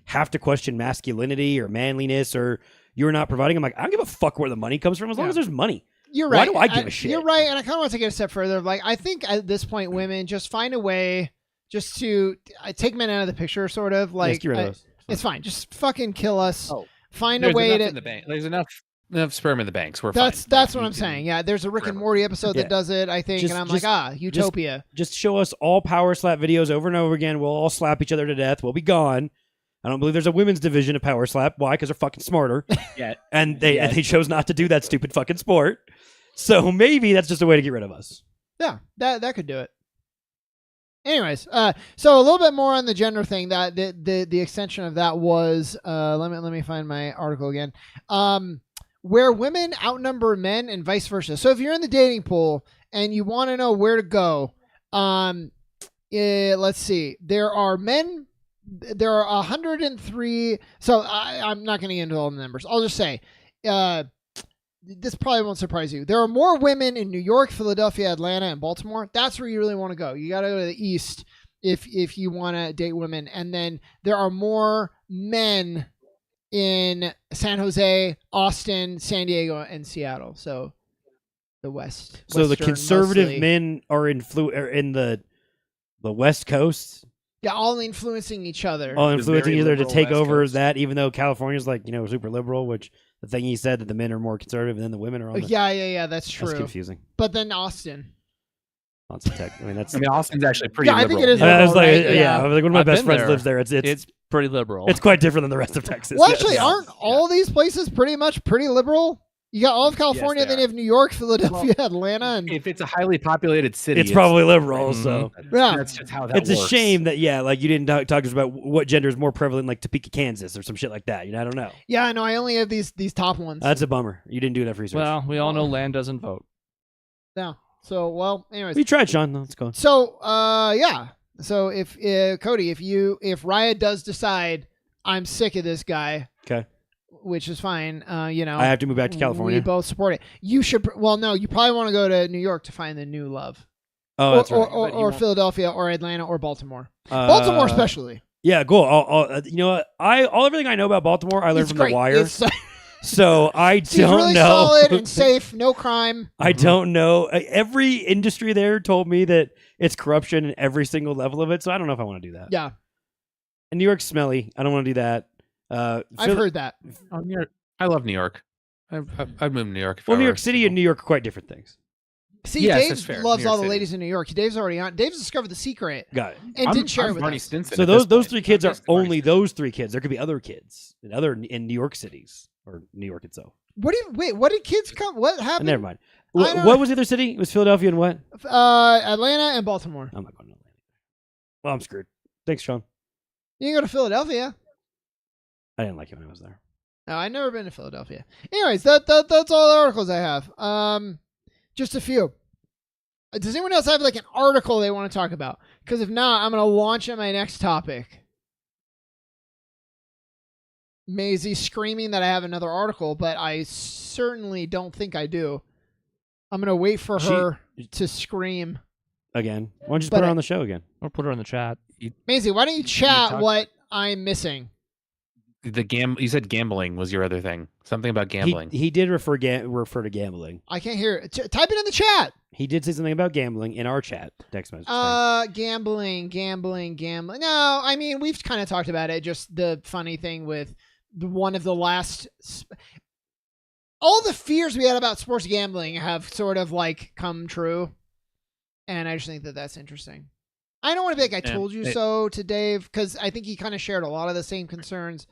have to question masculinity or manliness, or you're not providing. I'm like, I don't give a fuck where the money comes from as long as there's money. You're right. Why do I give a shit? You're right. And I kind of want to take it a step further. I think at this point, women just find a way just to take men out of the picture, sort of. It's fine. Just fucking kill us. Find a way to. In the bank. There's enough sperm in the banks. That's what I'm saying. Yeah, there's a Rick and Morty episode that does it, I think, and I'm utopia. Just show us all power slap videos over and over again. We'll all slap each other to death. We'll be gone. I don't believe there's a women's division of power slap. Why? Because they're fucking smarter. Yeah. And they chose not to do that stupid fucking sport. So maybe that's just a way to get rid of us. Yeah, that could do it. Anyways, so a little bit more on the gender thing. That the extension of that was let me find my article again. Where women outnumber men and vice versa. So if you're in the dating pool and you want to know where to go, let's see. There are 103. So I'm not going to get into all the numbers. I'll just say, this probably won't surprise you. There are more women in New York, Philadelphia, Atlanta, and Baltimore. That's where you really want to go. You got to go to the East if you want to date women. And then there are more men in San Jose, Austin, San Diego, and Seattle. So the West. So the conservative mostly. men are in the West Coast, Yeah, all influencing each other. all The influencing very either to liberal take West over Coast. that, even though California's like super liberal, which the thing he said that the men are more conservative and then the women are on. The, Yeah, that's true. That's confusing. But then Austin. Lots of tech. I mean, that's. I mean, Austin's actually pretty. Yeah, I think it is I was like, right? yeah, I was like, one of my I've best been friends there. lives there. It's pretty liberal. it's quite different than the rest of Texas. Well, Yes. actually, aren't all these places pretty much pretty liberal? You got all of California, they then are. you have New York, Philadelphia, Atlanta, and If it's a highly populated city, It's probably liberal. Mhm. So Yeah. that's just how that it's works. a shame that like you didn't talk to us about what gender is more prevalent, like Topeka, Kansas, or some shit like that. I don't know. yeah, I know. I only have these top ones. That's a bummer. You didn't do enough research. well, we all know land doesn't vote. Yeah. So, well, anyways. We tried, Sean. No, let's go. So, yeah. So if Cody, if Riot does decide I'm sick of this guy, Okay. which is fine, I have to move back to California. We both support it. You should. Well, no, you probably want to go to New York to find the new love, Oh, that's right. or, But you or won't- Philadelphia, or Atlanta, or Baltimore. Baltimore, especially. Yeah, cool. You know what? Everything I know about Baltimore, I learned It's from great. The Wire. It's So I seems don't really know. solid and safe. No crime. I don't know. Every industry there told me that it's corruption in every single level of it. So I don't know if I want to do that. Yeah, And New York's smelly. I don't want to do that. I've heard that. Oh, New York. I love New York. I'd move to New York. If Well, I New were York City single. and New York are quite different things. See, Yes, Dave that's fair. loves New York all the City. ladies in New York. Dave's already on. Dave's discovered the secret Got it. and didn't share it I'm with Barney us. Stinson So at this those point. three kids I'm are just Barney only Stinson. those three kids. There could be other kids in New York cities or New York itself. What did kids come? What happened? Never mind. I don't- What was the other city? It was Philadelphia and what? Atlanta and Baltimore. I'm not going to Atlanta. Well, I'm screwed. Thanks, Sean. You can go to Philadelphia. I didn't like it when I was there. No, I've never been to Philadelphia. Anyways, that's all the articles I have. Just a few. Does anyone else have like an article they want to talk about? Because if not, I'm going to launch at my next topic. Maisie screaming that I have another article, but I certainly don't think I do. I'm going to wait for her to scream. Again. Why don't you just But put her I- on the show again? Or put her in the chat. Maisie, why don't you chat talk- what I'm missing? You said gambling was your other thing. Something about gambling. He did refer to gambling. I can't hear it. Type it in the chat. He did say something about gambling in our chat text message. thing. Gambling. No, I mean, we've kind of talked about it. Just the funny thing with one of the last. All the fears we had about sports gambling have sort of like come true. And I just think that that's interesting. I don't want to be like, I Yeah, told you so to Dave, because I think he kind of shared a lot of the same concerns.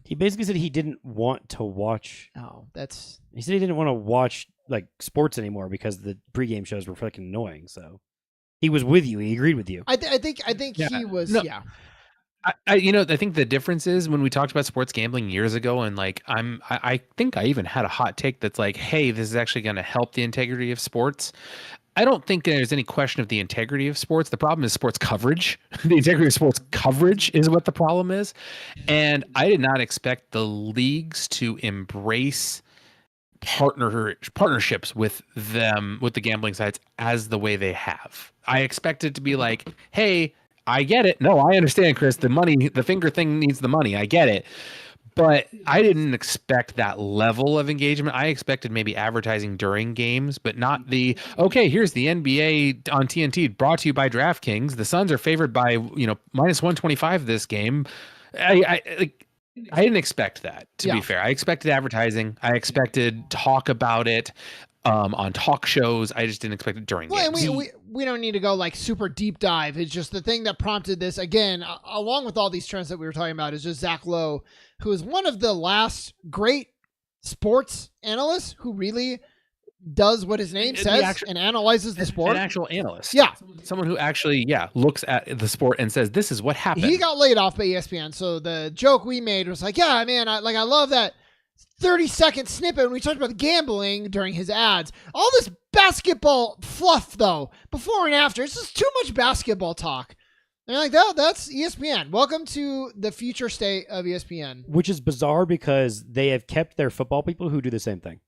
He basically said he didn't want to watch. Oh, that's. He said he didn't want to watch like sports anymore because the pregame shows were fucking annoying. So he was with you. He agreed with you. I think Yeah, he was. no. Yeah. I think the difference is when we talked about sports gambling years ago, and like I think I even had a hot take that's like, hey, this is actually going to help the integrity of sports. I don't think there's any question of the integrity of sports. The problem is sports coverage. The integrity of sports coverage is what the problem is. And I did not expect the leagues to embrace partnerships with the gambling sites as the way they have. I expected to be like, hey, I get it. No, I understand, Chris. The finger thing needs the money. I get it. But I didn't expect that level of engagement. I expected maybe advertising during games, but not okay, here's the NBA on TNT brought to you by DraftKings. The Suns are favored by, minus 125 this game. I didn't expect that, to be fair. I expected advertising. I expected talk about it on talk shows. I just didn't expect it during Well, games. and we don't need to go like super deep dive. It's just the thing that prompted this again, along with all these trends that we were talking about, is just Zach Lowe, who is one of the last great sports analysts who really does what his name says and analyzes the sport. An actual analyst. Yeah. Someone who actually, looks at the sport and says, this is what happened. He got laid off by ESPN. So the joke we made was like, yeah, man, I love that 30-second snippet when we talked about gambling during his ads. All this basketball fluff, though, before and after, it's just too much basketball talk. And you're like, no, that's ESPN. Welcome to the future state of ESPN. Which is bizarre because they have kept their football people who do the same thing.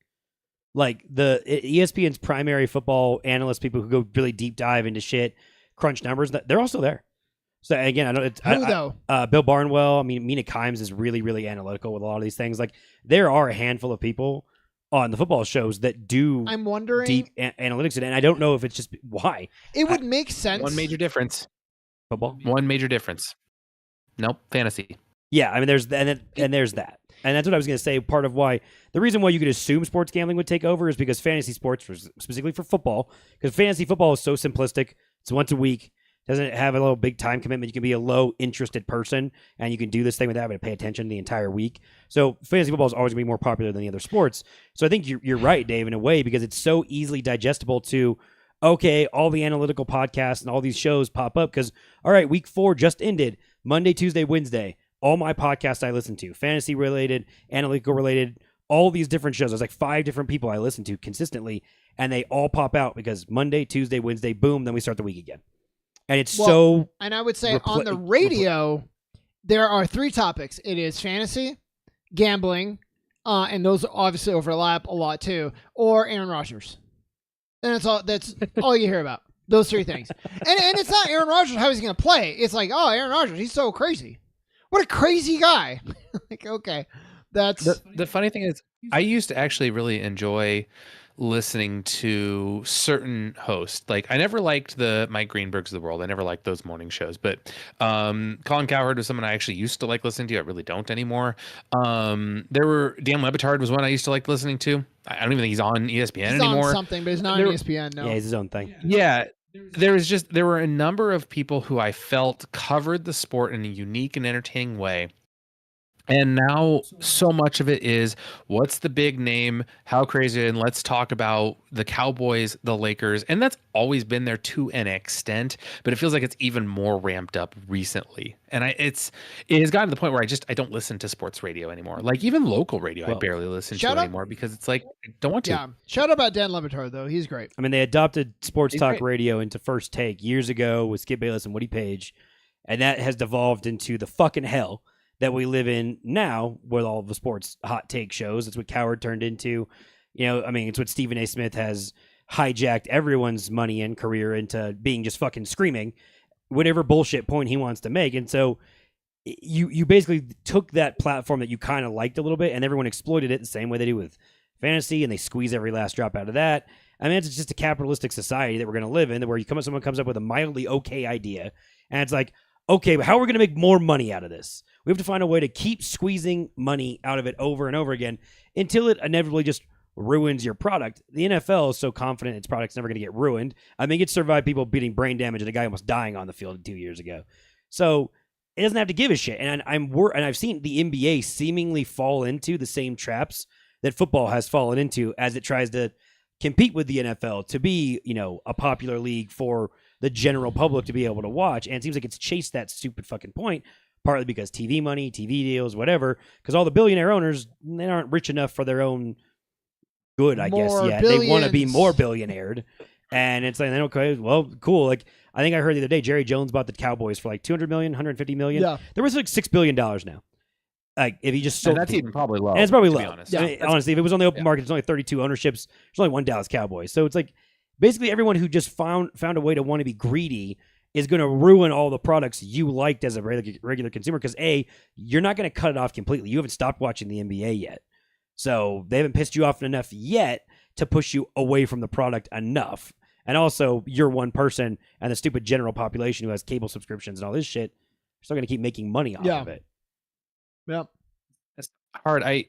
Like the ESPN's primary football analyst people who go really deep dive into shit, crunch numbers, they're also there. So again, I know it's Who, though? Bill Barnwell. I mean, Mina Kimes is really, really analytical with a lot of these things. Like there are a handful of people on the football shows that do I'm wondering. deep analytics, and I don't know if it's just why. It would make sense. One major difference. Football. One major difference. Nope, fantasy. Yeah, I mean, there's that. And that's what I was going to say. Part of why, the reason why you could assume sports gambling would take over is because fantasy sports, was specifically for football, because fantasy football is so simplistic. It's once a week. Doesn't have a little big time commitment. You can be a low interested person, and you can do this thing without having to pay attention the entire week. So fantasy football is always going to be more popular than the other sports. So I think you're right, Dave, in a way, because it's so easily digestible to, okay, all the analytical podcasts and all these shows pop up because, all right, week 4 just ended. Monday, Tuesday, Wednesday. All my podcasts I listen to, fantasy related, analytical related, all these different shows. There's like 5 different people I listen to consistently, and they all pop out because Monday, Tuesday, Wednesday, boom, then we start the week again. And it's And I would say on the radio, there are 3 topics. It is fantasy, gambling, and those obviously overlap a lot too, or Aaron Rodgers. And that's all you hear about. Those 3 things. And it's not Aaron Rodgers, how he's going to play. It's like, oh, Aaron Rodgers, he's so crazy. What a crazy guy. Like, okay. That's the funny thing is, I used to actually really enjoy listening to certain hosts. Like, I never liked the Mike Greenbergs of the world. I never liked those morning shows. But Colin Cowherd was someone I actually used to like listening to. I really don't anymore. Dan Le Batard was one I used to like listening to. I don't even think he's on ESPN anymore. He's on something, but he's not on ESPN. No. Yeah, he's his own thing. Yeah. There were a number of people who I felt covered the sport in a unique and entertaining way. And now so much of it is, what's the big name? How crazy? And let's talk about the Cowboys, the Lakers. And that's always been there to an extent, but it feels like it's even more ramped up recently. And it has gotten to the point where I don't listen to sports radio anymore. Like even local radio, I barely listen to anymore because it's like, I don't want to. Yeah. Shout out about Dan Le Batard, though. He's great. I mean, they adopted sports talk radio into First Take years ago with Skip Bayless and Woody Page. And that has devolved into the fucking hell that we live in now with all the sports hot take shows. It's what Cowherd turned into. You know, I mean, it's what Stephen A. Smith has hijacked everyone's money and career into being just fucking screaming whatever bullshit point he wants to make. And so you basically took that platform that you kind of liked a little bit and everyone exploited it the same way they do with fantasy, and they squeeze every last drop out of that. I mean, it's just a capitalistic society that we're going to live in, where someone comes up with a mildly okay idea, and it's like, okay, but how are we going to make more money out of this? We have to find a way to keep squeezing money out of it over and over again until it inevitably just ruins your product. The NFL is so confident its product's never going to get ruined. I mean, it survived people beating brain damage and a guy almost dying on the field 2 years ago. So it doesn't have to give a shit. And I've seen the NBA seemingly fall into the same traps that football has fallen into as it tries to compete with the NFL to be, you know, a popular league for the general public to be able to watch. And it seems like it's chased that stupid fucking point, partly because TV money, TV deals, whatever, because all the billionaire owners, they aren't rich enough for their own good, I guess, yet. They want to be more billionaired. And it's like, okay, well, cool. Like, I think I heard the other day, Jerry Jones bought the Cowboys for like $200 million, $150 million. Yeah. There was like $6 billion now. Like, if he just sold, and that's even probably low. And it's probably low. Honest. Yeah. I mean, honestly, if it was on the open market, there's only 32 ownerships. There's only one Dallas Cowboys. So it's like basically everyone who just found a way to want to be greedy is going to ruin all the products you liked as a regular consumer. Because you're not going to cut it off completely. You haven't stopped watching the NBA yet, so they haven't pissed you off enough yet to push you away from the product enough. And also, you're one person, and the stupid general population who has cable subscriptions and all this shit are still going to keep making money off of it. Yep. It's hard. I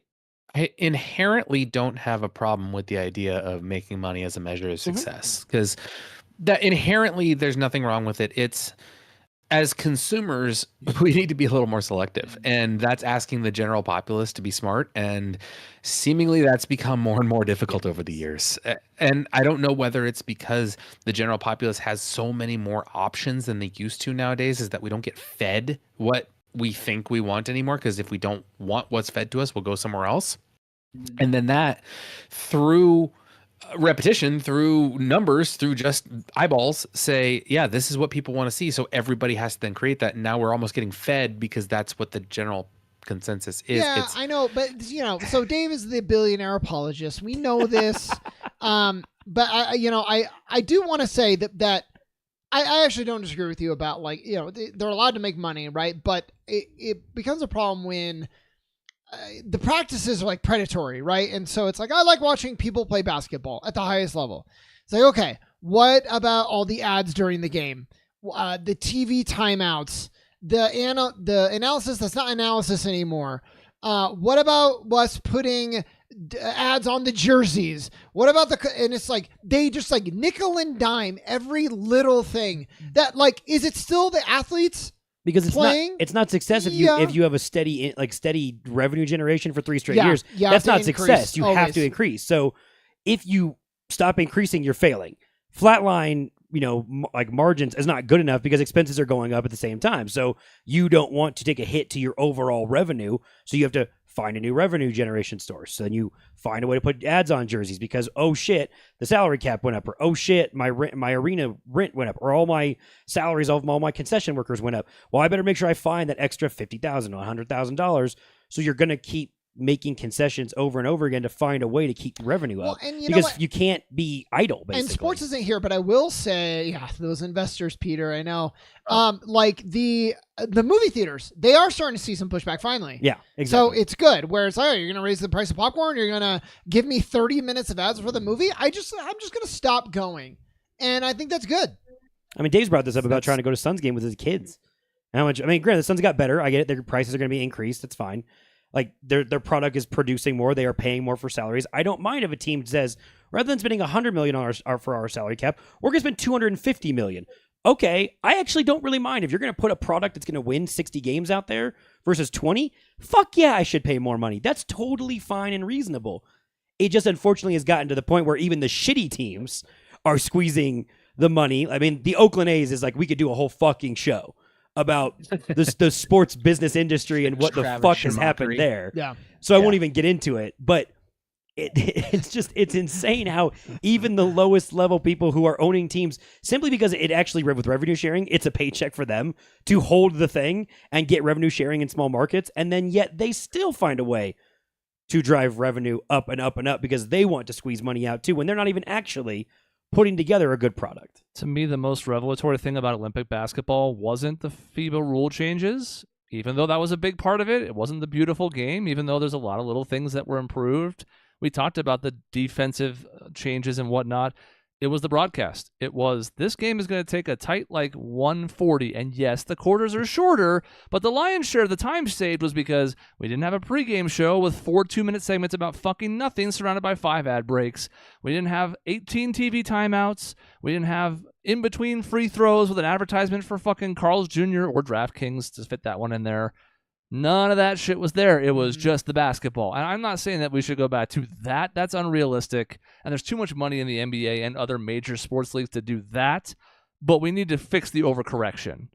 inherently don't have a problem with the idea of making money as a measure of success, because that inherently there's nothing wrong with it. It's, as consumers, we need to be a little more selective, and that's asking the general populace to be smart, and seemingly that's become more and more difficult over the years. And I don't know whether it's because the general populace has so many more options than they used to nowadays, is that we don't get fed what we think we want anymore, because if we don't want what's fed to us, we'll go somewhere else. And then that, through repetition, through numbers, through just eyeballs, say, yeah, this is what people want to see, so everybody has to then create that, and now we're almost getting fed because that's what the general consensus is. Yeah, I know, but so Dave is the billionaire apologist, we know this. But I do want to say that I actually don't disagree with you about, like, they're allowed to make money, right? But it becomes a problem when the practices are like predatory, right? And so it's like, I like watching people play basketball at the highest level. It's like, okay, what about all the ads during the game? the TV timeouts, the analysis that's not analysis anymore. What about us putting ads on the jerseys? What about and it's like they just like nickel and dime every little thing. That like, is it still the athletes? Because playing? It's not success if you have a steady revenue generation for 3 straight years. You That's not success. You always have to increase. So if you stop increasing, you're failing. Flatline, like margins is not good enough because expenses are going up at the same time. So you don't want to take a hit to your overall revenue. So you have to find a new revenue generation source. So then you find a way to put ads on jerseys because, oh shit, the salary cap went up, or oh shit, my arena rent went up, or all my salaries of all my concession workers went up. Well, I better make sure I find that extra $50,000 or $100,000. So you're going to keep making concessions over and over again to find a way to keep revenue up, and because you can't be idle, basically. And sports isn't here, but I will say, those investors, Peter, I know, like the movie theaters, they are starting to see some pushback finally. Yeah, exactly. So it's good. Whereas, you're going to raise the price of popcorn, you're going to give me 30 minutes of ads for the movie. I'm just going to stop going, and I think that's good. I mean, Dave's brought this up about trying to go to Suns game with his kids. How much? I mean, granted, the Suns got better. I get it. Their prices are going to be increased. That's fine. Like their product is producing more. They are paying more for salaries. I don't mind if a team says, rather than spending $100 million for our salary cap, we're going to spend $250 million. Okay, I actually don't really mind if you're going to put a product that's going to win 60 games out there versus 20. Fuck yeah, I should pay more money. That's totally fine and reasonable. It just unfortunately has gotten to the point where even the shitty teams are squeezing the money. I mean, the Oakland A's is like, we could do a whole fucking show about the sports business industry and what the fuck has happened there. Yeah. So I won't even get into it, but it's insane how even the lowest level people who are owning teams, simply because it actually with revenue sharing, it's a paycheck for them to hold the thing and get revenue sharing in small markets. And then yet they still find a way to drive revenue up and up and up because they want to squeeze money out too, when they're not even actually putting together a good product. To me, the most revelatory thing about Olympic basketball wasn't the FIBA rule changes, even though that was a big part of it. It wasn't the beautiful game, even though there's a lot of little things that were improved. We talked about the defensive changes and whatnot. It was the broadcast. It was, this game is going to take a tight 140. And yes, the quarters are shorter, but the lion's share of the time saved was because we didn't have a pregame show with 4 2-minute segments about fucking nothing surrounded by 5 ad breaks. We didn't have 18 TV timeouts. We didn't have in-between free throws with an advertisement for fucking Carl's Jr. or DraftKings to fit that one in there. None of that shit was there. It was just the basketball. And I'm not saying that we should go back to that. That's unrealistic. And there's too much money in the NBA and other major sports leagues to do that. But we need to fix the overcorrection.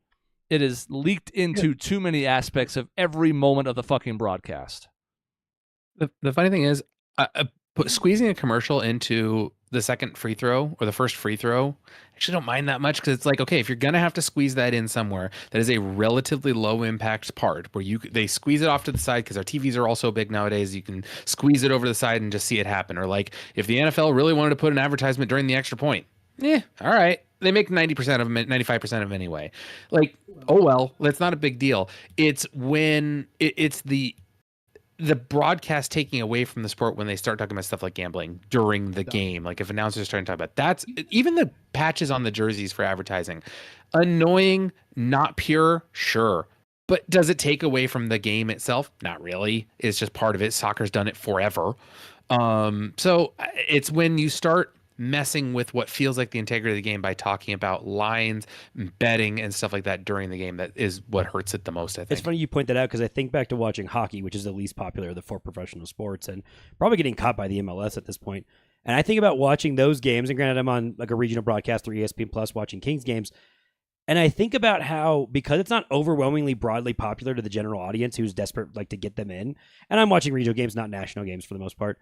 It is leaked into too many aspects of every moment of the fucking broadcast. The funny thing is, squeezing a commercial into the second free throw or the first free throw, I actually don't mind that much, because it's like, okay, if you're gonna have to squeeze that in somewhere, that is a relatively low impact part where they squeeze it off to the side, because our TVs are all so big nowadays, you can squeeze it over to the side and just see it happen. Or like if the NFL really wanted to put an advertisement during the extra point, all right, they make 90% of them, 95% of them anyway. Like, oh well, that's not a big deal. It's when it's the broadcast taking away from the sport when they start talking about stuff like gambling during the game. Like if announcers are starting to talk about that's even the patches on the jerseys for advertising. Annoying, not pure, sure. But does it take away from the game itself? Not really. It's just part of it. Soccer's done it forever. So it's when you start messing with what feels like the integrity of the game by talking about lines, betting, and stuff like that during the game, that is what hurts it the most, I think. It's funny you point that out, because I think back to watching hockey, which is the least popular of the 4 professional sports, and probably getting caught by the MLS at this point. And I think about watching those games, and granted I'm on like a regional broadcast through ESPN Plus watching Kings games, and I think about how, because it's not overwhelmingly broadly popular to the general audience who's desperate to get them in, and I'm watching regional games, not national games for the most part,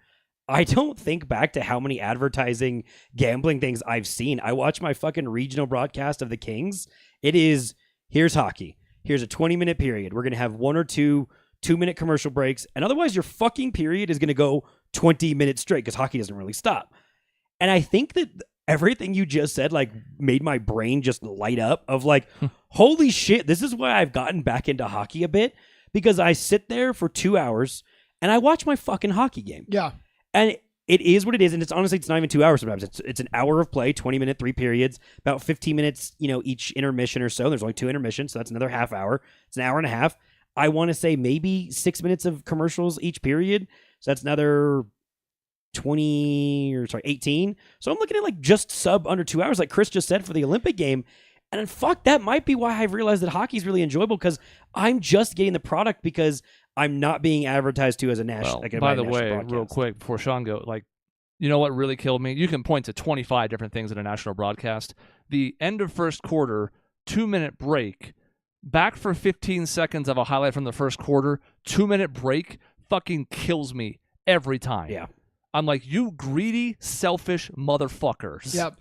I don't think back to how many advertising gambling things I've seen. I watch my fucking regional broadcast of the Kings. It is, here's hockey. Here's a 20-minute period. We're going to have 1 or 2 2-minute commercial breaks. And otherwise, your fucking period is going to go 20 minutes straight, because hockey doesn't really stop. And I think that everything you just said made my brain just light up of holy shit, this is why I've gotten back into hockey a bit, because I sit there for 2 hours and I watch my fucking hockey game. Yeah. And It is what it is, and it's honestly it's not even 2 hours sometimes. It's an hour of play, 20-minute 3 periods, about 15 minutes, each intermission or so. There's only 2 intermissions, so that's another half hour. It's an hour and a half. I want to say maybe 6 minutes of commercials each period, so that's another 18. So I'm looking at like just sub under 2 hours, like Chris just said for the Olympic game. And fuck, that might be why I've realized that hockey is really enjoyable because I'm just getting the product because I'm not being advertised to as a national. Well, by the way, real quick before Sean goes, you know what really killed me? You can point to 25 different things in a national broadcast. The end of first quarter, 2-minute break, back for 15 seconds of a highlight from the first quarter, 2-minute break fucking kills me every time. Yeah. I'm like, you greedy, selfish motherfuckers. Yep.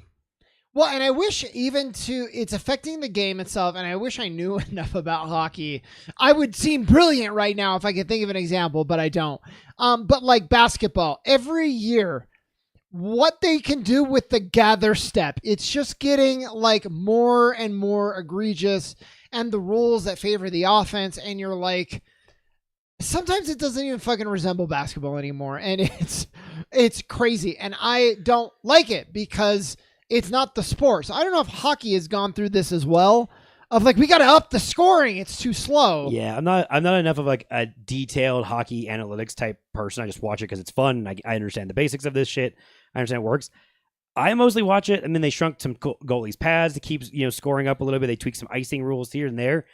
Well, and I wish it's affecting the game itself, and I wish I knew enough about hockey. I would seem brilliant right now if I could think of an example, but I don't. But like basketball, every year, what they can do with the gather step, it's just getting like more and more egregious, and the rules that favor the offense, and you're like, sometimes it doesn't even fucking resemble basketball anymore, and it's crazy, and I don't like it because it's not the sport. So I don't know if hockey has gone through this as well. Of like, we got to up the scoring. It's too slow. Yeah, I'm not enough of like a detailed hockey analytics type person. I just watch it because it's fun. And I understand the basics of this shit. I understand it works. I mostly watch it, and then they shrunk some goalies' pads to keep scoring up a little bit. They tweaked some icing rules here and there.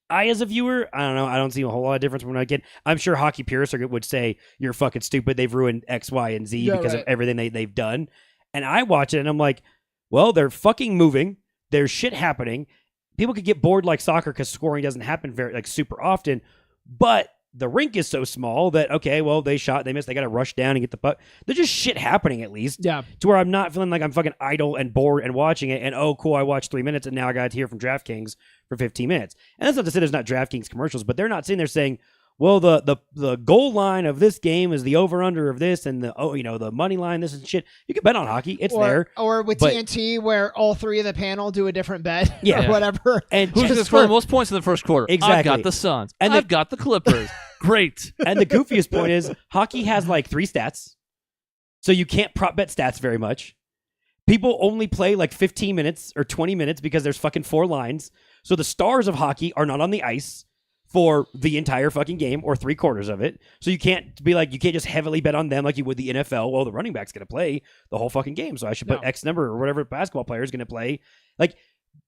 I, as a viewer, I don't know. I don't see a whole lot of difference from when I get. I'm sure hockey purists would say you're fucking stupid. They've ruined X, Y, and Z because of everything they've done. And I watch it, and I'm like, well, they're fucking moving. There's shit happening. People could get bored like soccer because scoring doesn't happen very super often. But the rink is so small that, okay, well, they shot, they missed, they got to rush down and get the puck. There's just shit happening at least. Yeah. To where I'm not feeling like I'm fucking idle and bored and watching it and, oh, cool, I watched 3 minutes and now I got to hear from DraftKings for 15 minutes. And that's not to say there's not DraftKings commercials, but they're not sitting there saying, well, the goal line of this game is the over-under of this and the money line, this and shit. You can bet on hockey. It's there. Or with TNT where all three of the panel do a different bet or whatever. And who's going to score the most points in the first quarter? Exactly. I've got the Suns. And I've got the Clippers. Great. And the goofiest point is hockey has like 3 stats. So you can't prop bet stats very much. People only play like 15 minutes or 20 minutes because there's fucking 4 lines. So the stars of hockey are not on the ice for the entire fucking game or 3/4 of it. So you can't just heavily bet on them like you would the NFL. Well, the running back's going to play the whole fucking game. So I should put X number or whatever basketball player is going to play. Like,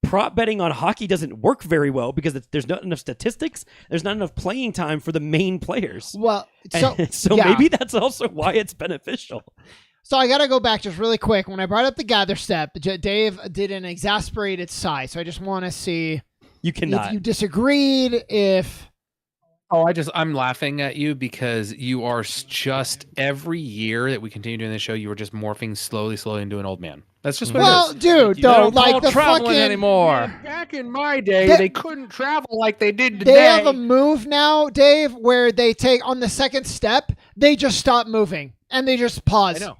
prop betting on hockey doesn't work very well because there's not enough statistics. There's not enough playing time for the main players. Well, so maybe that's also why it's beneficial. So I got to go back just really quick. When I brought up the gather step, Dave did an exasperated sigh. So I just want to see you cannot. If you disagreed, if... I'm laughing at you because you are just every year that we continue doing this show, you are just morphing slowly into an old man. That's just what it is. Well, dude, though, like the traveling fucking anymore. Yeah, back in my day, they couldn't travel like they did today. They have a move now, Dave, where they take on the second step, they just stop moving and they just pause. I know.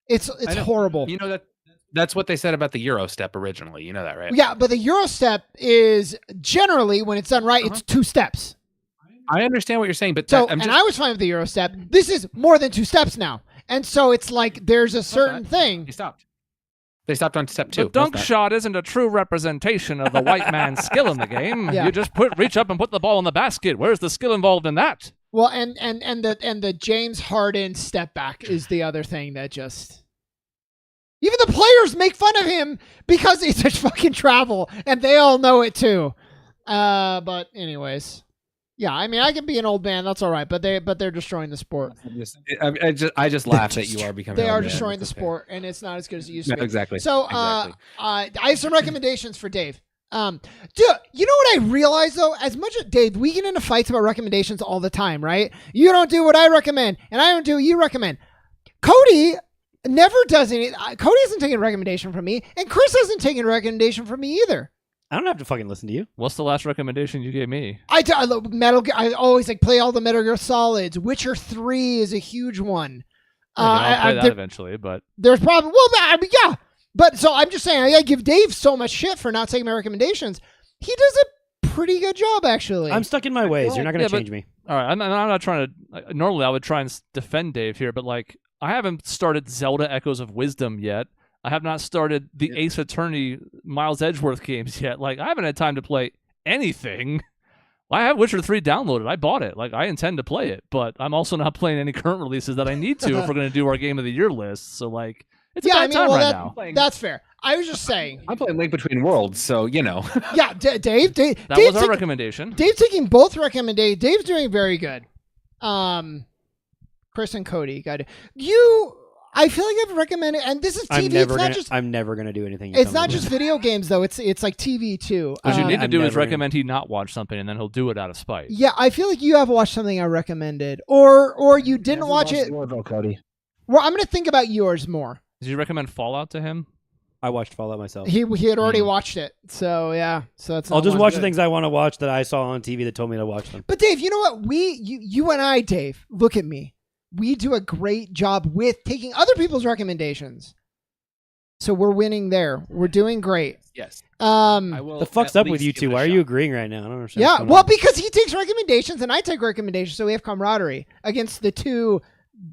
It's horrible. You know that's what they said about the Euro step originally. You know that, right? Yeah, but the Euro step is generally, when it's done right, it's 2 steps. I understand what you're saying, but I was fine with the Euro step. This is more than 2 steps now. And so it's like there's a certain thing. They stopped on step 2. The dunk shot isn't a true representation of the white man's skill in the game. Yeah. You just reach up and put the ball in the basket. Where's the skill involved in that? Well, and the James Harden step back is the other thing that just... Even the players make fun of him because he's a fucking travel, and they all know it too. But anyways, yeah, I mean, I can be an old man, that's all right. But they're destroying the sport. I just laugh that you are becoming. They are destroying the sport, and it's not as good as it used to be. Exactly. So, exactly. I have some recommendations for Dave. Dude, you know what I realized though? As much as Dave, we get into fights about recommendations all the time, right? You don't do what I recommend, and I don't do what you recommend. Cody never does any. Cody hasn't taken a recommendation from me, and Chris hasn't taken a recommendation from me either. I don't have to fucking listen to you. What's the last recommendation you gave me? I love Metal Gear. I always play all the Metal Gear Solids. Witcher 3 is a huge one. I'll play that eventually, but there's probably yeah. But so I'm just saying, I give Dave so much shit for not taking my recommendations. He does a pretty good job, actually. I'm stuck in my ways. You're not going to change me. All right, I'm not trying to. Normally, I would try and defend Dave here, but I haven't started Zelda Echoes of Wisdom yet. I have not started the Ace Attorney Miles Edgeworth games yet. Like, I haven't had time to play anything. I have Witcher 3 downloaded. I bought it. Like, I intend to play it, but I'm also not playing any current releases that I need to if we're going to do our Game of the Year list. So, like, it's a bad time right now. That's fair. I was just saying. I'm playing Link Between Worlds, so, you know. Yeah, Dave. That was our recommendation. Dave's taking both recommendations. Dave's doing very good. Chris and Cody got it. I feel like I've recommended, and this is TV. I'm never gonna do anything. It's not just video games though. It's like TV too. What you need to do is recommend he not watch something, and then he'll do it out of spite. Yeah, I feel like you have watched something I recommended, or you didn't watch it. Cody. Well, I'm gonna think about yours more. Did you recommend Fallout to him? I watched Fallout myself. He had already watched it, so yeah. So that's. I'll just watch the things I want to watch that I saw on TV that told me to watch them. But Dave, you know what? You and I, Dave, look at me. We do a great job with taking other people's recommendations. So we're winning there. We're doing great. Yes. The fuck's up with you two? Why are you agreeing right now? I don't understand. Yeah, well, because he takes recommendations and I take recommendations, so we have camaraderie against the two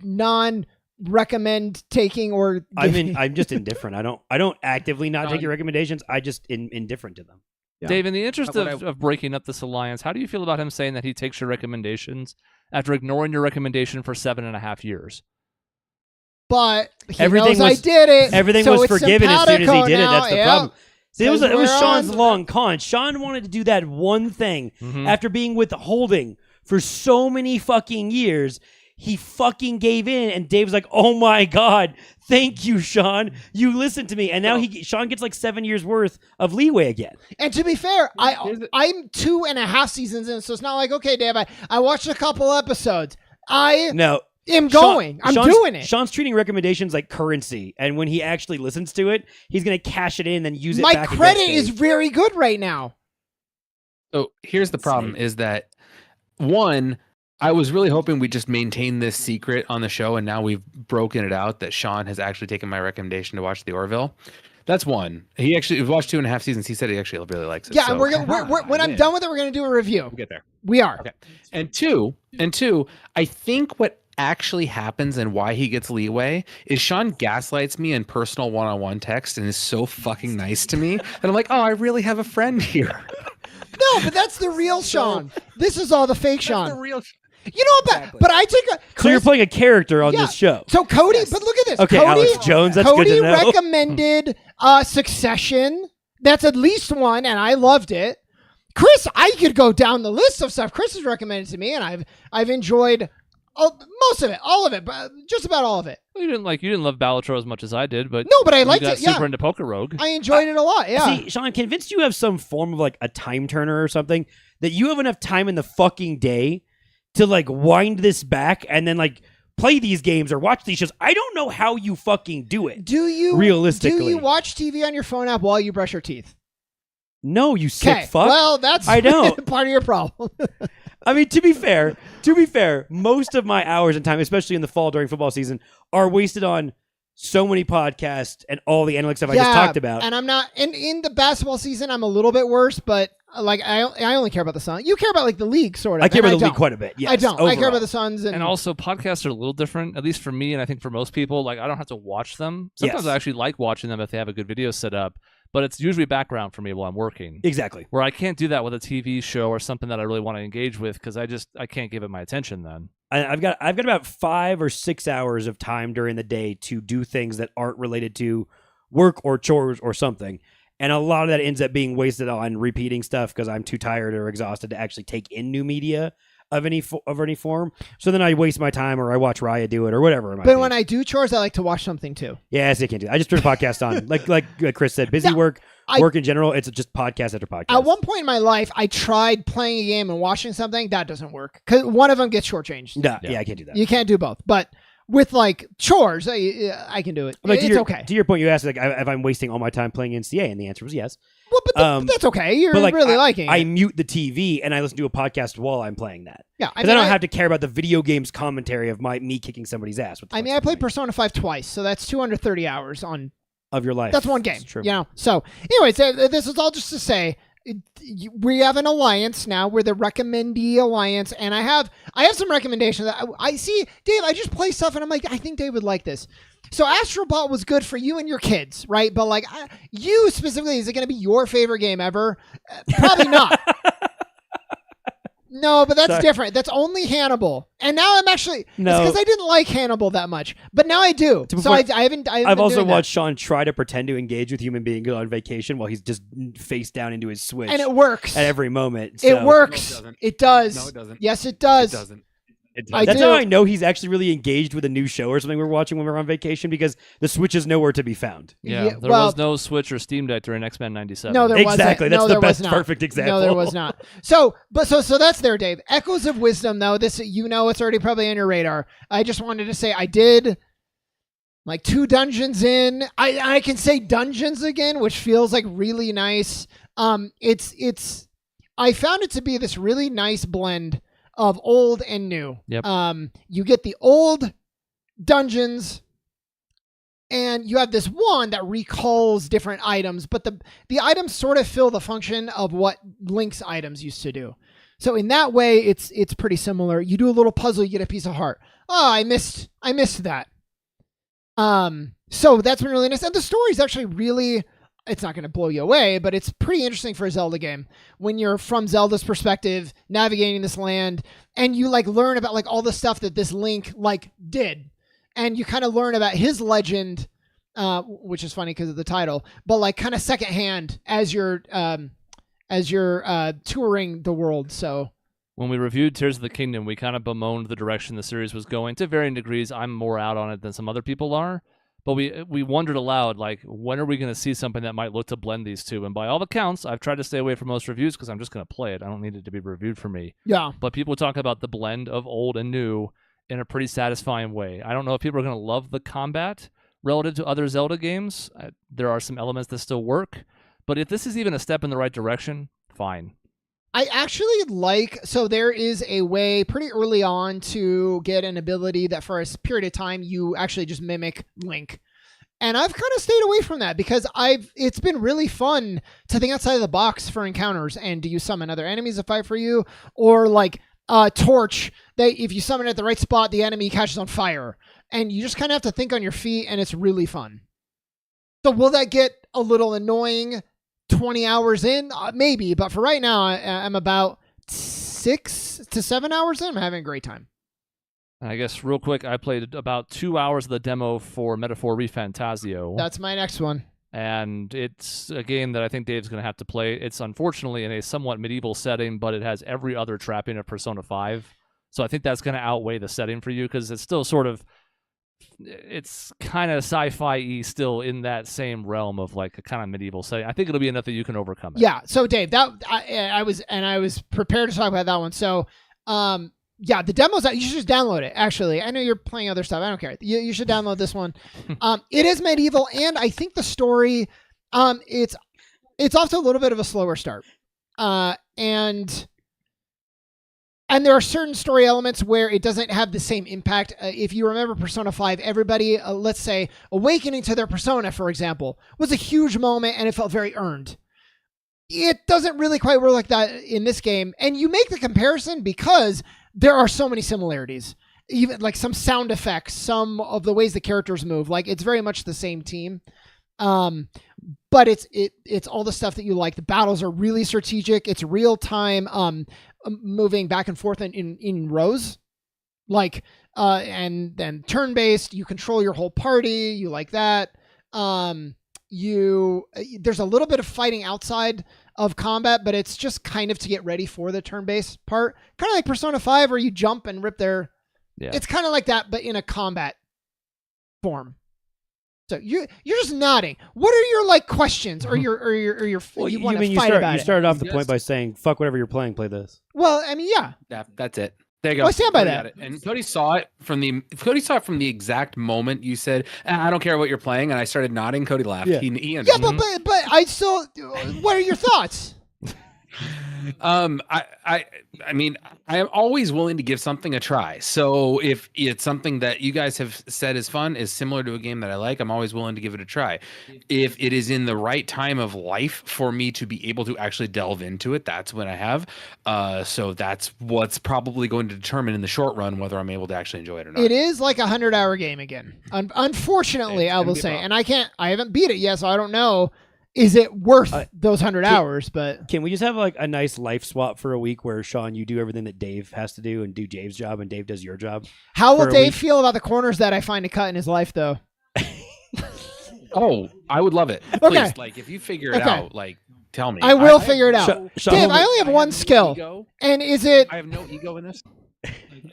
non-recommend taking or. I'm just indifferent. I don't actively not take your recommendations. I just indifferent to them. Yeah. Dave, in the interest of breaking up this alliance, how do you feel about him saying that he takes your recommendations after ignoring your recommendation for 7.5 years? But he knows I did it. Everything was forgiven as soon as he did it. That's the problem. See, it was Sean's long con. Sean wanted to do that one thing after being withholding for so many fucking years. He fucking gave in, and Dave's like, "Oh my god, thank you, Sean. You listened to me." And now Sean gets like 7 years worth of leeway again. And to be fair, I'm 2.5 seasons in, so it's not like, okay, Dave, I watched a couple episodes. I'm doing it. Sean's treating recommendations like currency, and when he actually listens to it, he's gonna cash it in and use it. My credit is very good right now. So here's the problem: is that one. I was really hoping we just maintain this secret on the show, and now we've broken it out that Sean has actually taken my recommendation to watch The Orville. That's one. He actually watched 2.5 seasons. He said he actually really likes it. Yeah, so. When I'm done with it, we're gonna do a review. We'll get there. We are. Okay. And two, I think what actually happens and why he gets leeway is Sean gaslights me in personal one-on-one text and is so fucking nice to me that I'm like, oh, I really have a friend here. No, but that's the real Sean. This is all the fake Sean. The real. You know what? But I take so you're playing a character on this show. So Cody, but look at this. Okay, Cody, Alex Jones. That's good to know. Cody recommended Succession. That's at least one, and I loved it. Chris, I could go down the list of stuff Chris has recommended to me, and I've enjoyed most of it, all of it, but just about all of it. Well, you didn't love Balatro as much as I did, but no, but I liked it. Super into Poker Rogue. I enjoyed it a lot. Yeah. See, Sean, convinced you have some form of like a time turner or something that you have enough time in the fucking day to like wind this back and then like play these games or watch these shows. I don't know how you fucking do it. Do you realistically? Do you watch TV on your phone app while you brush your teeth? No, you sick fuck. Well, that's I don't. part of your problem. I mean, to be fair, most of my hours and time, especially in the fall during football season, are wasted on so many podcasts and all the analytics stuff I just talked about. And I'm not in the basketball season. I'm a little bit worse, but like I only care about the Suns. You care about like the league, sort of. I care about the league quite a bit. Yes, I don't. Overall. I care about the Suns, and also podcasts are a little different, at least for me, and I think for most people. Like I don't have to watch them. Sometimes I actually like watching them if they have a good video set up. But it's usually background for me while I'm working. Exactly. Where I can't do that with a TV show or something that I really want to engage with because I can't give it my attention then. I've got about 5 or 6 hours of time during the day to do things that aren't related to work or chores or something. And a lot of that ends up being wasted on repeating stuff because I'm too tired or exhausted to actually take in new media of any form. So then I waste my time or I watch Raya do it or whatever. But when I do chores, I like to watch something too. Yes, I can't do that. I just turn a podcast on. Like Chris said, busy work in general, it's just podcast after podcast. At one point in my life, I tried playing a game and watching something. That doesn't work because one of them gets shortchanged. Yeah, I can't do that. You can't do both. But with like chores, I can do it. Like it's okay. To your point, you asked like if I'm wasting all my time playing NCA, and the answer was yes. Well, but that's okay. You're really liking it. I mute the TV and I listen to a podcast while I'm playing that. Yeah, because I don't have to care about the video game's commentary of me kicking somebody's ass. I played Persona 5 twice, so that's 230 hours of your life. That's one game. That's true. You know. So, anyways, this is all just to say, we have an alliance now. We're the recommendee alliance, and I have some recommendations. I see, Dave. I just play stuff, and I'm like, I think Dave would like this. So Astrobot was good for you and your kids, right? But like you specifically, is it going to be your favorite game ever? Probably not. No, but that's different. That's only Hannibal. And now I'm actually because I didn't like Hannibal that much, but now I do. So I've also watched Sean try to pretend to engage with human beings on vacation while he's just face down into his Switch, and it works at every moment. So. It works. No, it does. No, it doesn't. Yes, it does. It doesn't. That's how I know he's actually really engaged with a new show or something we're watching when we're on vacation, because the Switch is nowhere to be found. Yeah, there was no Switch or Steam Deck during X-Men 97. No, there wasn't. Exactly. That's the best perfect example. No, there was not. So that's there, Dave. Echoes of Wisdom, though, this it's already probably on your radar. I just wanted to say I did like 2 dungeons in. I can say dungeons again, which feels like really nice. It's I found it to be this really nice blend of old and new. Yep. You get the old dungeons, and you have this one that recalls different items, but the items sort of fill the function of what Link's items used to do. So in that way, it's pretty similar. You do a little puzzle, you get a piece of heart. Oh, I missed that. So that's been really nice, and the story is actually really. It's not going to blow you away, but it's pretty interesting for a Zelda game when you're from Zelda's perspective, navigating this land, and you like learn about like all the stuff that this Link like did, and you kind of learn about his legend, which is funny because of the title, but like kind of secondhand as you're touring the world. So when we reviewed Tears of the Kingdom, we kind of bemoaned the direction the series was going to varying degrees. I'm more out on it than some other people are. But we wondered aloud, like, when are we going to see something that might look to blend these two? And by all accounts, I've tried to stay away from most reviews because I'm just going to play it. I don't need it to be reviewed for me. Yeah. But people talk about the blend of old and new in a pretty satisfying way. I don't know if people are going to love the combat relative to other Zelda games. There are some elements that still work. But if this is even a step in the right direction, fine. I actually so there is a way pretty early on to get an ability that for a period of time you actually just mimic Link. And I've kind of stayed away from that because it's been really fun to think outside of the box for encounters. And do you summon other enemies to fight for you? Or like Torch, if you summon it at the right spot, the enemy catches on fire. And you just kind of have to think on your feet, and it's really fun. So will that get a little annoying 20 hours in? Maybe, but for right now, I'm about 6 to 7 hours in. I'm having a great time. I guess real quick, I played about 2 hours of the demo for Metaphor ReFantasio. That's my next one. And it's a game that I think Dave's going to have to play. It's unfortunately in a somewhat medieval setting, but it has every other trapping of Persona 5. So I think that's going to outweigh the setting for you because it's still sort of, it's kind of sci-fi-y still in that same realm of like a kind of medieval setting. I think it'll be enough that you can overcome it. Yeah. So Dave, I was prepared to talk about that one. So, yeah, the demo's out. You should just download it. Actually, I know you're playing other stuff. I don't care. You should download this one. It is medieval, and I think the story, it's off to a little bit of a slower start, and there are certain story elements where it doesn't have the same impact. If you remember Persona 5, everybody, let's say, awakening to their persona, for example, was a huge moment, and it felt very earned. It doesn't really quite work like that in this game, and you make the comparison because there are so many similarities, even like some sound effects, some of the ways the characters move. Like it's very much the same team, but it's all the stuff that you like. The battles are really strategic. It's real time, moving back and forth in rows, like and then turn based. You control your whole party. You like that. There's a little bit of fighting outside of combat, but it's just kind of to get ready for the turn-based part. Kind of like Persona 5 where you jump and rip their... Yeah. It's kind of like that, but in a combat form. So you're just nodding. What are your like questions or your well, you want to fight about it? You started off the point by saying, fuck whatever you're playing, play this. Well, I mean, yeah. That's it. There you go. Well, I stand by that. And Cody saw it from the exact moment you said, I don't care what you're playing, and I started nodding. Cody laughed. Yeah, he but I still. What are your thoughts? I mean, I am always willing to give something a try. So if it's something that you guys have said is fun, is similar to a game that I like, I'm always willing to give it a try. If it is in the right time of life for me to be able to actually delve into it, that's when I have. So that's what's probably going to determine in the short run whether I'm able to actually enjoy it or not. It is like 100-hour game again. Unfortunately, I will say, and I haven't beat it yet, so I don't know. Is it worth those 100 hours? But can we just have like a nice life swap for a week where Sean, you do everything that Dave has to do and do Dave's job, and Dave does your job? How will Dave feel about the corners that I find to cut in his life, though? Oh, I would love it. Please, Okay. like if you figure it out, like tell me. I will figure it out. Sean, Dave, I only have one skill, and is it? I have no ego in this.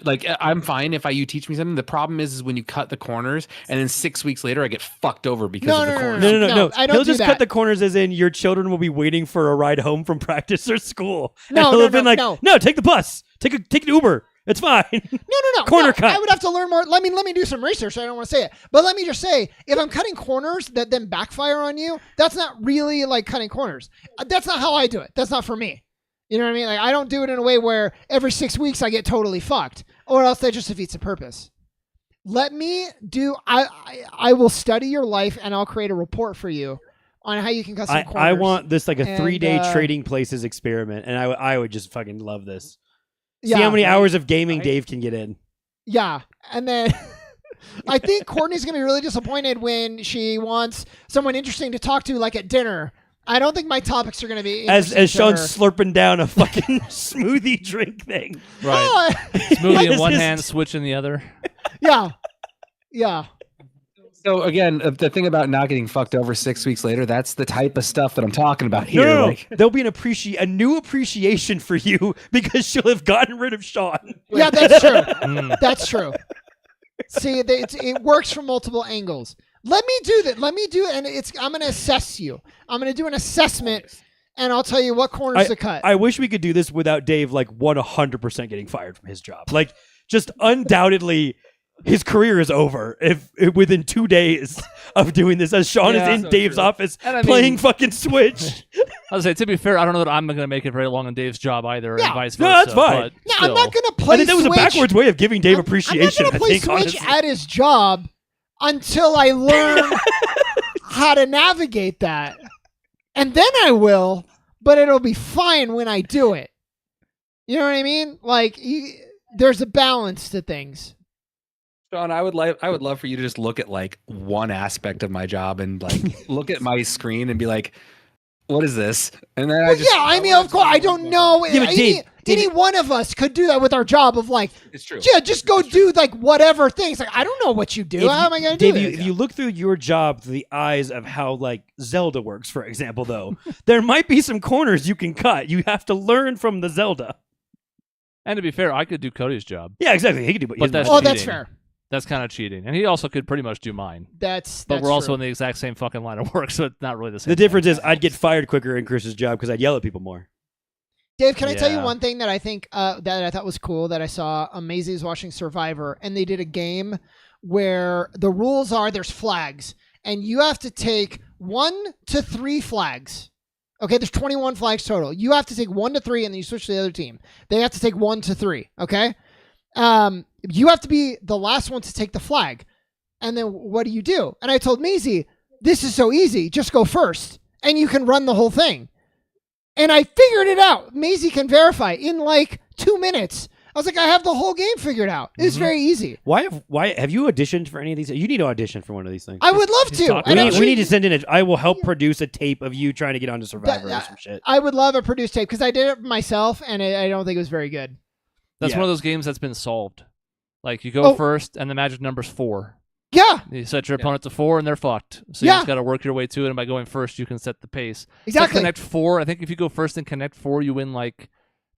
Like I'm fine if you teach me something. The problem is when you cut the corners and then 6 weeks later I get fucked over because of the corners. No. I don't He'll do just that. cut the corners as in your children will be waiting for a ride home from practice or school. No, and he'll no, have been no, like, no, take the bus. Take an Uber. It's fine. No. Corner cut. I would have to learn more. Let me do some research. I don't want to say it, but let me just say, if I'm cutting corners that then backfire on you, that's not really like cutting corners. That's not how I do it. That's not for me. You know what I mean? Like I don't do it in a way where every 6 weeks I get totally fucked, or else that just defeats the purpose. Let me do. I will study your life and I'll create a report for you on how you can cut some corners. I want this like a 3-day And, trading places experiment, and I would just fucking love this. Yeah. See how many hours of gaming Dave can get in. Yeah, and then I think Courtney's gonna be really disappointed when she wants someone interesting to talk to, like at dinner. I don't think my topics are gonna be As interesting to Sean's her. slurping down a fucking smoothie drink thing. Right. Oh, Smoothie in one This is- hand, switch in the other. yeah. So again, the thing about not getting fucked over 6 weeks later, that's the type of stuff that I'm talking about here. No. Like, There'll be a new appreciation for you because she'll have gotten rid of Sean. Yeah, that's true. Mm. That's true. See, it works from multiple angles. Let me do that. Let me do it, and I'm going to assess you. I'm going to do an assessment, and I'll tell you what corners to cut. I wish we could do this without Dave 100% getting fired from his job. Like, just undoubtedly, his career is over if within 2 days of doing this, as Sean is in so Dave's true. office And I playing mean- fucking Switch. I was say, to be fair, I don't know that I'm going to make it very long in Dave's job either, Yeah. and vice No, versa. that's fine. But No, still. I'm not going to play I think that was Switch. a backwards way of giving Dave appreciation. I'm not going to play Switch at his job until I learn how to navigate that. And then I will, but it'll be fine when I do it. You know what I mean? Like, there's a balance to things. Sean, I would love for you to just look at like one aspect of my job and like look at my screen and be like, what is this? And then Of course, I don't know. Yeah, but Any one of us could do that with our job of like, it's true. yeah, just go do like whatever things. Like, I don't know what you do. How am I going to do Dave, this? if you look through your job through the eyes of how like Zelda works, for example, though, there might be some corners you can cut. You have to learn from the Zelda. And to be fair, I could do Cody's job. Yeah, exactly. He can do, But he doesn't that's mind. that's cheating. fair. That's kind of cheating. And he also could pretty much do mine. That's But we're also true. in the exact same fucking line of work, so it's not really the same. The difference is I'd get fired quicker in Chris's job because I'd yell at people more. Dave, can I tell you Yeah. one thing that I think that I thought was cool that I saw? Maisie was watching Survivor, and they did a game where the rules are there's flags, and you have to take 1 to 3 flags. Okay, there's 21 flags total. You have to take 1 to 3, and then you switch to the other team. They have to take 1 to 3. Okay, you have to be the last one to take the flag, and then what do? And I told Maisie, this is so easy. Just go first, and you can run the whole thing. And I figured it out. Maisie can verify in like 2 minutes. I was like, I have the whole game figured out. It's very easy. Why have you auditioned for any of these? You need to audition for one of these things. I would love to. talking And about we need to send in I will help produce a tape of you trying to get onto Survivor or That- some shit. I would love a produced tape because I did it myself and I don't think it was very good. That's Yeah. one of those games that's been solved. Like, you go Oh. first, and the magic number's 4. Yeah, You set your opponent to 4, and they're fucked. So Yeah. you just got to work your way to it, and by going first, you can set the pace. exactly. So Connect 4, I think if you go first in Connect 4, you win like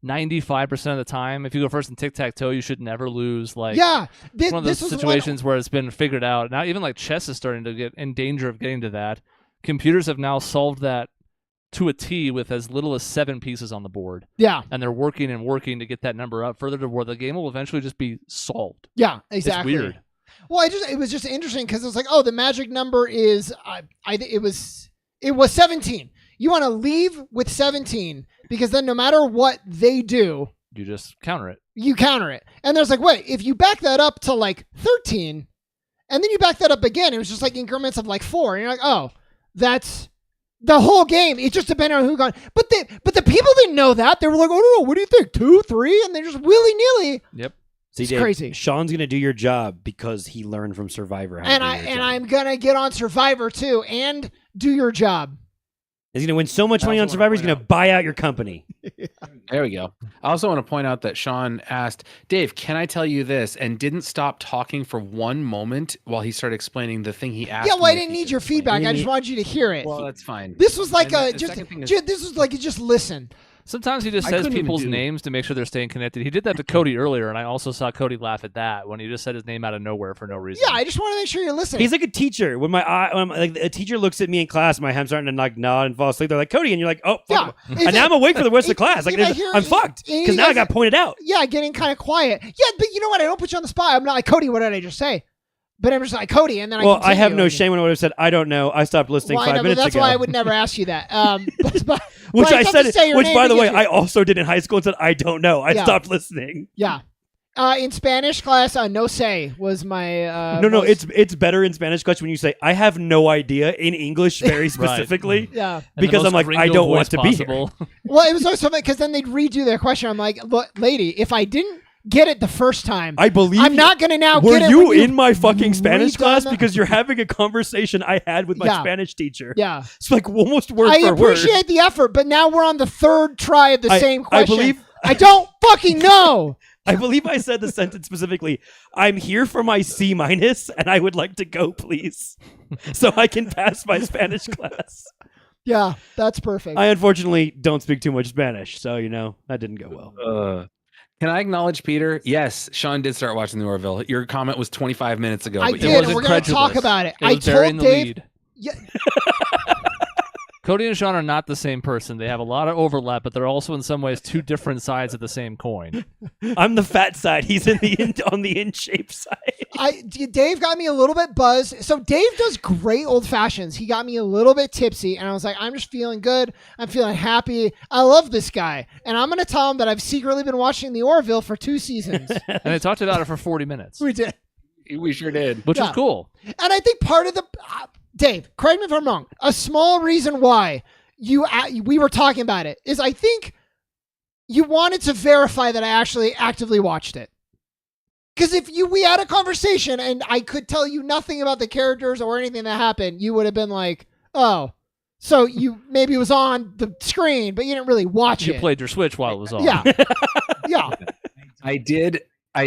95% of the time. If you go first in Tic-Tac-Toe, you should never lose. Like, Yeah, it's one of those this was situations where it's been figured out. Now, even like chess is starting to get in danger of getting to that. Computers have now solved that to a T with as little as 7 pieces on the board. Yeah, And they're working and working to get that number up further to where the game will eventually just be solved. yeah, exactly. It's weird. Well, it was just interesting because it was like, oh, the magic number is it was 17. You want to leave with 17 because then no matter what they do, You just counter it. you counter it. And there's like, wait, if you back that up to like 13 and then you back that up again, it was just like increments of like 4. And you're like, oh, that's the whole game. It just depended on who got. But the people didn't know that. They were like, oh no, what do you think? 2, 3, and they just willy nilly. Yep. See, It's Dave, crazy. Sean's gonna do your job because he learned from Survivor. how to And do your job. I'm gonna get on Survivor too and do your job. He's gonna win so much I money also on wanna Survivor. He's point gonna out- buy out your company. There we go. I also want to point out that Sean asked, Dave, can I tell you this? And didn't stop talking for one moment while he started explaining the thing he asked. Yeah, well, I me if didn't he need could your explain. feedback. I didn't just need- wanted you to hear it. Well, that's fine. This was like And the second thing is- this was like just listen. Sometimes he just I says couldn't even people's do- names to make sure they're staying connected. He did that to Cody earlier, and I also saw Cody laugh at that when he just said his name out of nowhere for no reason. Yeah, I just want to make sure you're listening. He's like a teacher. When like a teacher looks at me in class, my head's starting to like nod and fall asleep. They're like, Cody, and you're like, oh, fuck. yeah. And now I'm awake for the rest of the class. Like, if I hear- I'm fucked and because you now I guys- got pointed out. Yeah, getting kind of quiet. Yeah, but you know what? I don't put you on the spot. I'm not like, Cody, what did I just say? But I'm just like, Cody, and then Well, I I have continue. no shame when I would have said, I don't know. I stopped listening Well, I 5 know, but minutes that's ago. why I would never ask you that. But Which but I it's said, tough to say your which name by the way, because I also did in high school and said, I don't know. I Yeah. stopped listening. yeah. In Spanish class, no say was my. No, most- it's better in Spanish class when you say, I have no idea in English very specifically. yeah. And the because most I'm like, I gringo don't voice want to be here. possible. Well, it was always something because then they'd redo their question. I'm like, look, lady, if I didn't get it the first time, I believe I'm not gonna now Were get it. you when in my fucking Spanish redone class? the- Because you're having a conversation I had with my Yeah. Spanish teacher. Yeah, It's like almost word I for word. appreciate the effort, but now we're on the third try of the same I question. believe I don't fucking know. I believe I said the sentence specifically. I'm here for my C minus, and I would like to go, please, so I can pass my Spanish class. Yeah, that's perfect. I unfortunately don't speak too much Spanish, so that didn't go well. Can I acknowledge Peter? Yes, Sean did start watching the Orville. Your comment was 25 minutes ago. I but did. you- was and we're going to incredulous. talk about it. It I was burying told the Dave. lead. Yeah, Cody and Sean are not the same person. They have a lot of overlap, but they're also in some ways two different sides of the same coin. I'm the fat side. He's on the in shape side. Dave got me a little bit buzzed. So Dave does great old fashions. He got me a little bit tipsy, and I was like, I'm just feeling good. I'm feeling happy. I love this guy, and I'm going to tell him that I've secretly been watching the Orville for 2 seasons. And they talked about it for 40 minutes, We did, We sure did. which Yeah. was cool. and I think part of the Dave, correct me if I'm wrong. A small reason why we were talking about it is I think you wanted to verify that I actually actively watched it. Because if we had a conversation and I could tell you nothing about the characters or anything that happened, you would have been like, oh, so you maybe it was on the screen, but you didn't really watch You it. played your Switch while it was on. Yeah. Yeah. I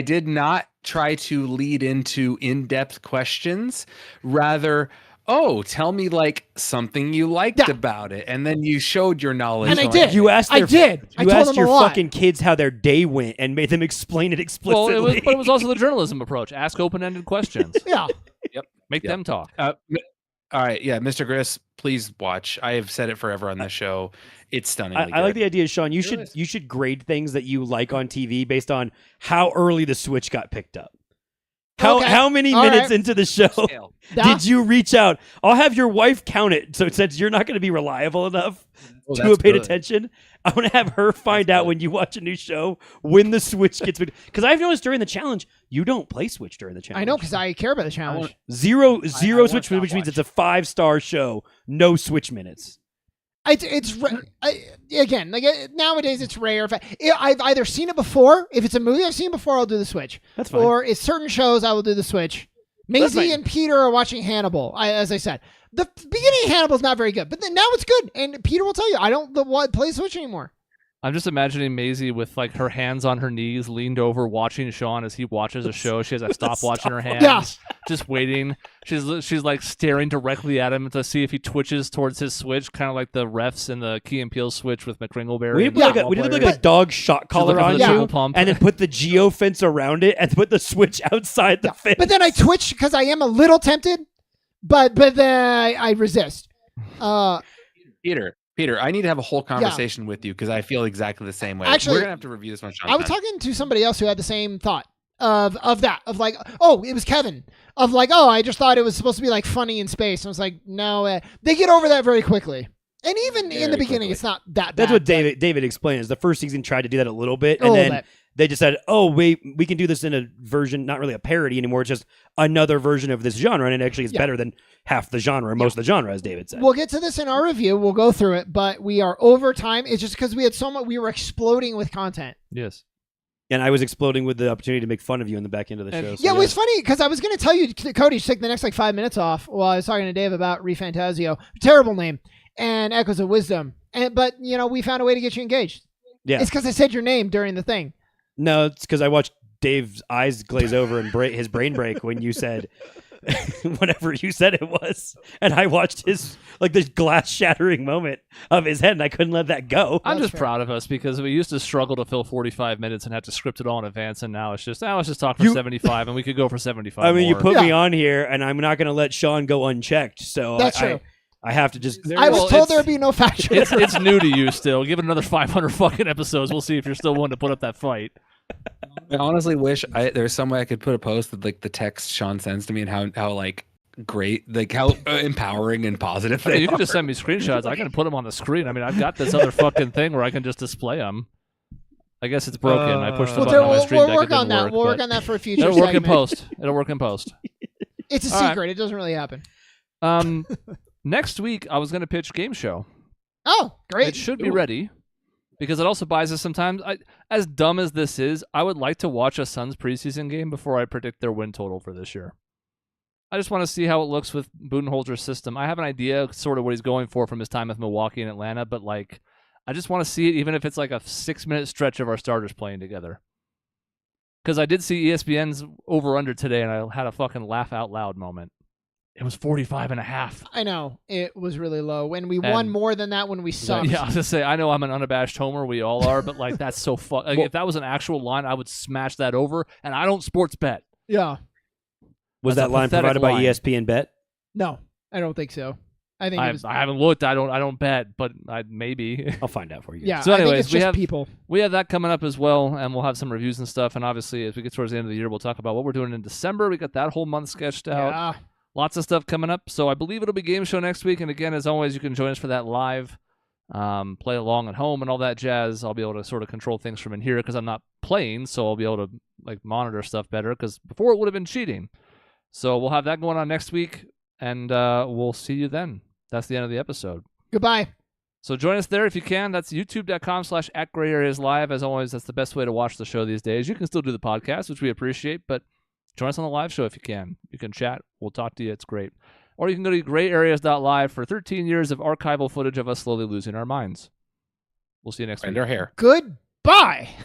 did not try to lead into in-depth questions. Rather, tell me like something you liked Yeah. about it, and then you showed your knowledge. And I on did. it. You asked I their, did. I You told asked them a your lot. fucking kids how their day went and made them explain it Well, explicitly. but it was also the journalism approach. Ask open-ended questions. Yeah. Make Yep. them talk. All right, yeah, Mr. Griss, please watch. I have said it forever on this show. It's stunningly I like good. the idea, Sean. You It is. should grade things that you like on TV based on how early the Switch got picked up. Okay. How many All minutes right. into the show Scale. did you reach out? I'll have your wife count it. So since you're not going to be reliable enough Oh, to that's have paid good. attention, I'm going to have her find out good. when you watch a new show when the Switch gets picked. Because I've noticed during the challenge, you don't play Switch during the challenge. I know because I care about the challenge. Zero I Switch, wanna which stop means watching. it's a 5-star show. No Switch minutes. Again, like nowadays it's rare. I've either seen it before. If it's a movie I've seen before, I'll do the Switch. That's fine. Or it's certain shows I will do the Switch. That's Maisie fine. and Peter are watching Hannibal. As I said, the beginning of Hannibal is not very good, but then now it's good. And Peter will tell you, I don't play Switch anymore. I'm just imagining Maisie with like her hands on her knees, leaned over, watching Sean as he watches a show. She has a stopwatch in her hands, Yeah. just waiting. She's like staring directly at him to see if he twitches towards his Switch, kind of like the refs in the Key and Peele Switch with McCringleberry. We and did, football we did like players. a dog shot collar looking for on the you, triple pump. and then put the geo fence around it, and put the Switch outside the fence. But then I twitch because I am a little tempted, but then I resist. Peter, I need to have a whole conversation with you because I feel exactly the same way. Actually, we're gonna have to review this one. Sean. I was talking to somebody else who had the same thought of like, oh, it was Kevin of like, oh, I just thought it was supposed to be like funny in space. And I was like, no, they get over that very quickly. And even in the beginning, it's not that bad. That's what David explained. Is the first season tried to do that a little bit, and little then bit. they decided, oh wait, we can do this in a version, not really a parody anymore. It's just another version of this genre, and it actually is better than half the genre, most of the genre, as David said. We'll get to this in our review. We'll go through it, but we are over time. It's just because we had so much. We were exploding with content. Yes. And I was exploding with the opportunity to make fun of you in the back end of the show. So Yeah, it was funny because I was going to tell you, Cody, to take the next 5 minutes off while I was talking to Dave about Refantasio. Terrible name. And Echoes of Wisdom. But, we found a way to get you engaged. Yeah. It's because I said your name during the thing. No, it's because I watched Dave's eyes glaze over and his brain break when you said whatever you said it was. And I watched his, this glass shattering moment of his head, and I couldn't let that go. I'm just proud of us because we used to struggle to fill 45 minutes and have to script it all in advance, and now it's just, let's just talk for 75, and we could go for 75 I mean, more. you put me on here, and I'm not going to let Sean go unchecked. So That's true. I have to just... I was told there'd be no fact check. It's new to you still. Give it another 500 fucking episodes. We'll see if you're still willing to put up that fight. I honestly wish there's some way I could put a post with the text Sean sends to me and how great, how empowering and positive they You can are. just send me screenshots. I can put them on the screen. I mean, I've got this other fucking thing where I can just display them. I guess it's broken. I pushed the button on my stream we'll deck. work It on didn't that. We'll work but on that for a future It'll work in segment. post. It'll work in post. It's a All right. secret. It doesn't really happen. Next week, I was going to pitch Game Show. Oh, great. It should be ready because it also buys us some time. As dumb as this is, I would like to watch a Suns preseason game before I predict their win total for this year. I just want to see how it looks with Budenholzer's system. I have an idea sort of what he's going for from his time with Milwaukee and Atlanta, but I just want to see it even if it's a 6-minute stretch of our starters playing together. Because I did see ESPN's over-under today, and I had a fucking laugh out loud moment. It was 45.5. I know. It was really low. And we won more than that when we sucked. Yeah, I was going to say, I know I'm an unabashed homer. We all are, but that's so fun. If that was an actual line, I would smash that over, and I don't sports bet. Yeah. Was That's that a line pathetic provided by line. ESPN Bet? No, I don't think so. I think I it was... haven't looked. I don't bet, but maybe. I'll find out for you. Yeah, So I think anyways, it's just people. We have that coming up as well, and we'll have some reviews and stuff. And obviously, as we get towards the end of the year, we'll talk about what we're doing in December. We got that whole month sketched out. Yeah. Lots of stuff coming up. So I believe it'll be Game Show next week. And again, as always, you can join us for that live, play along at home and all that jazz. I'll be able to sort of control things from in here because I'm not playing, so I'll be able to monitor stuff better because before it would have been cheating. So we'll have that going on next week, and we'll see you then. That's the end of the episode. Goodbye. So join us there if you can. That's youtube.com/@grayareaslive. As always, that's the best way to watch the show these days. You can still do the podcast, which we appreciate, but join us on the live show if you can. You can chat. We'll talk to you. It's great. Or you can go to grayareas.live for 13 years of archival footage of us slowly losing our minds. We'll see you next week. And our hair. Goodbye.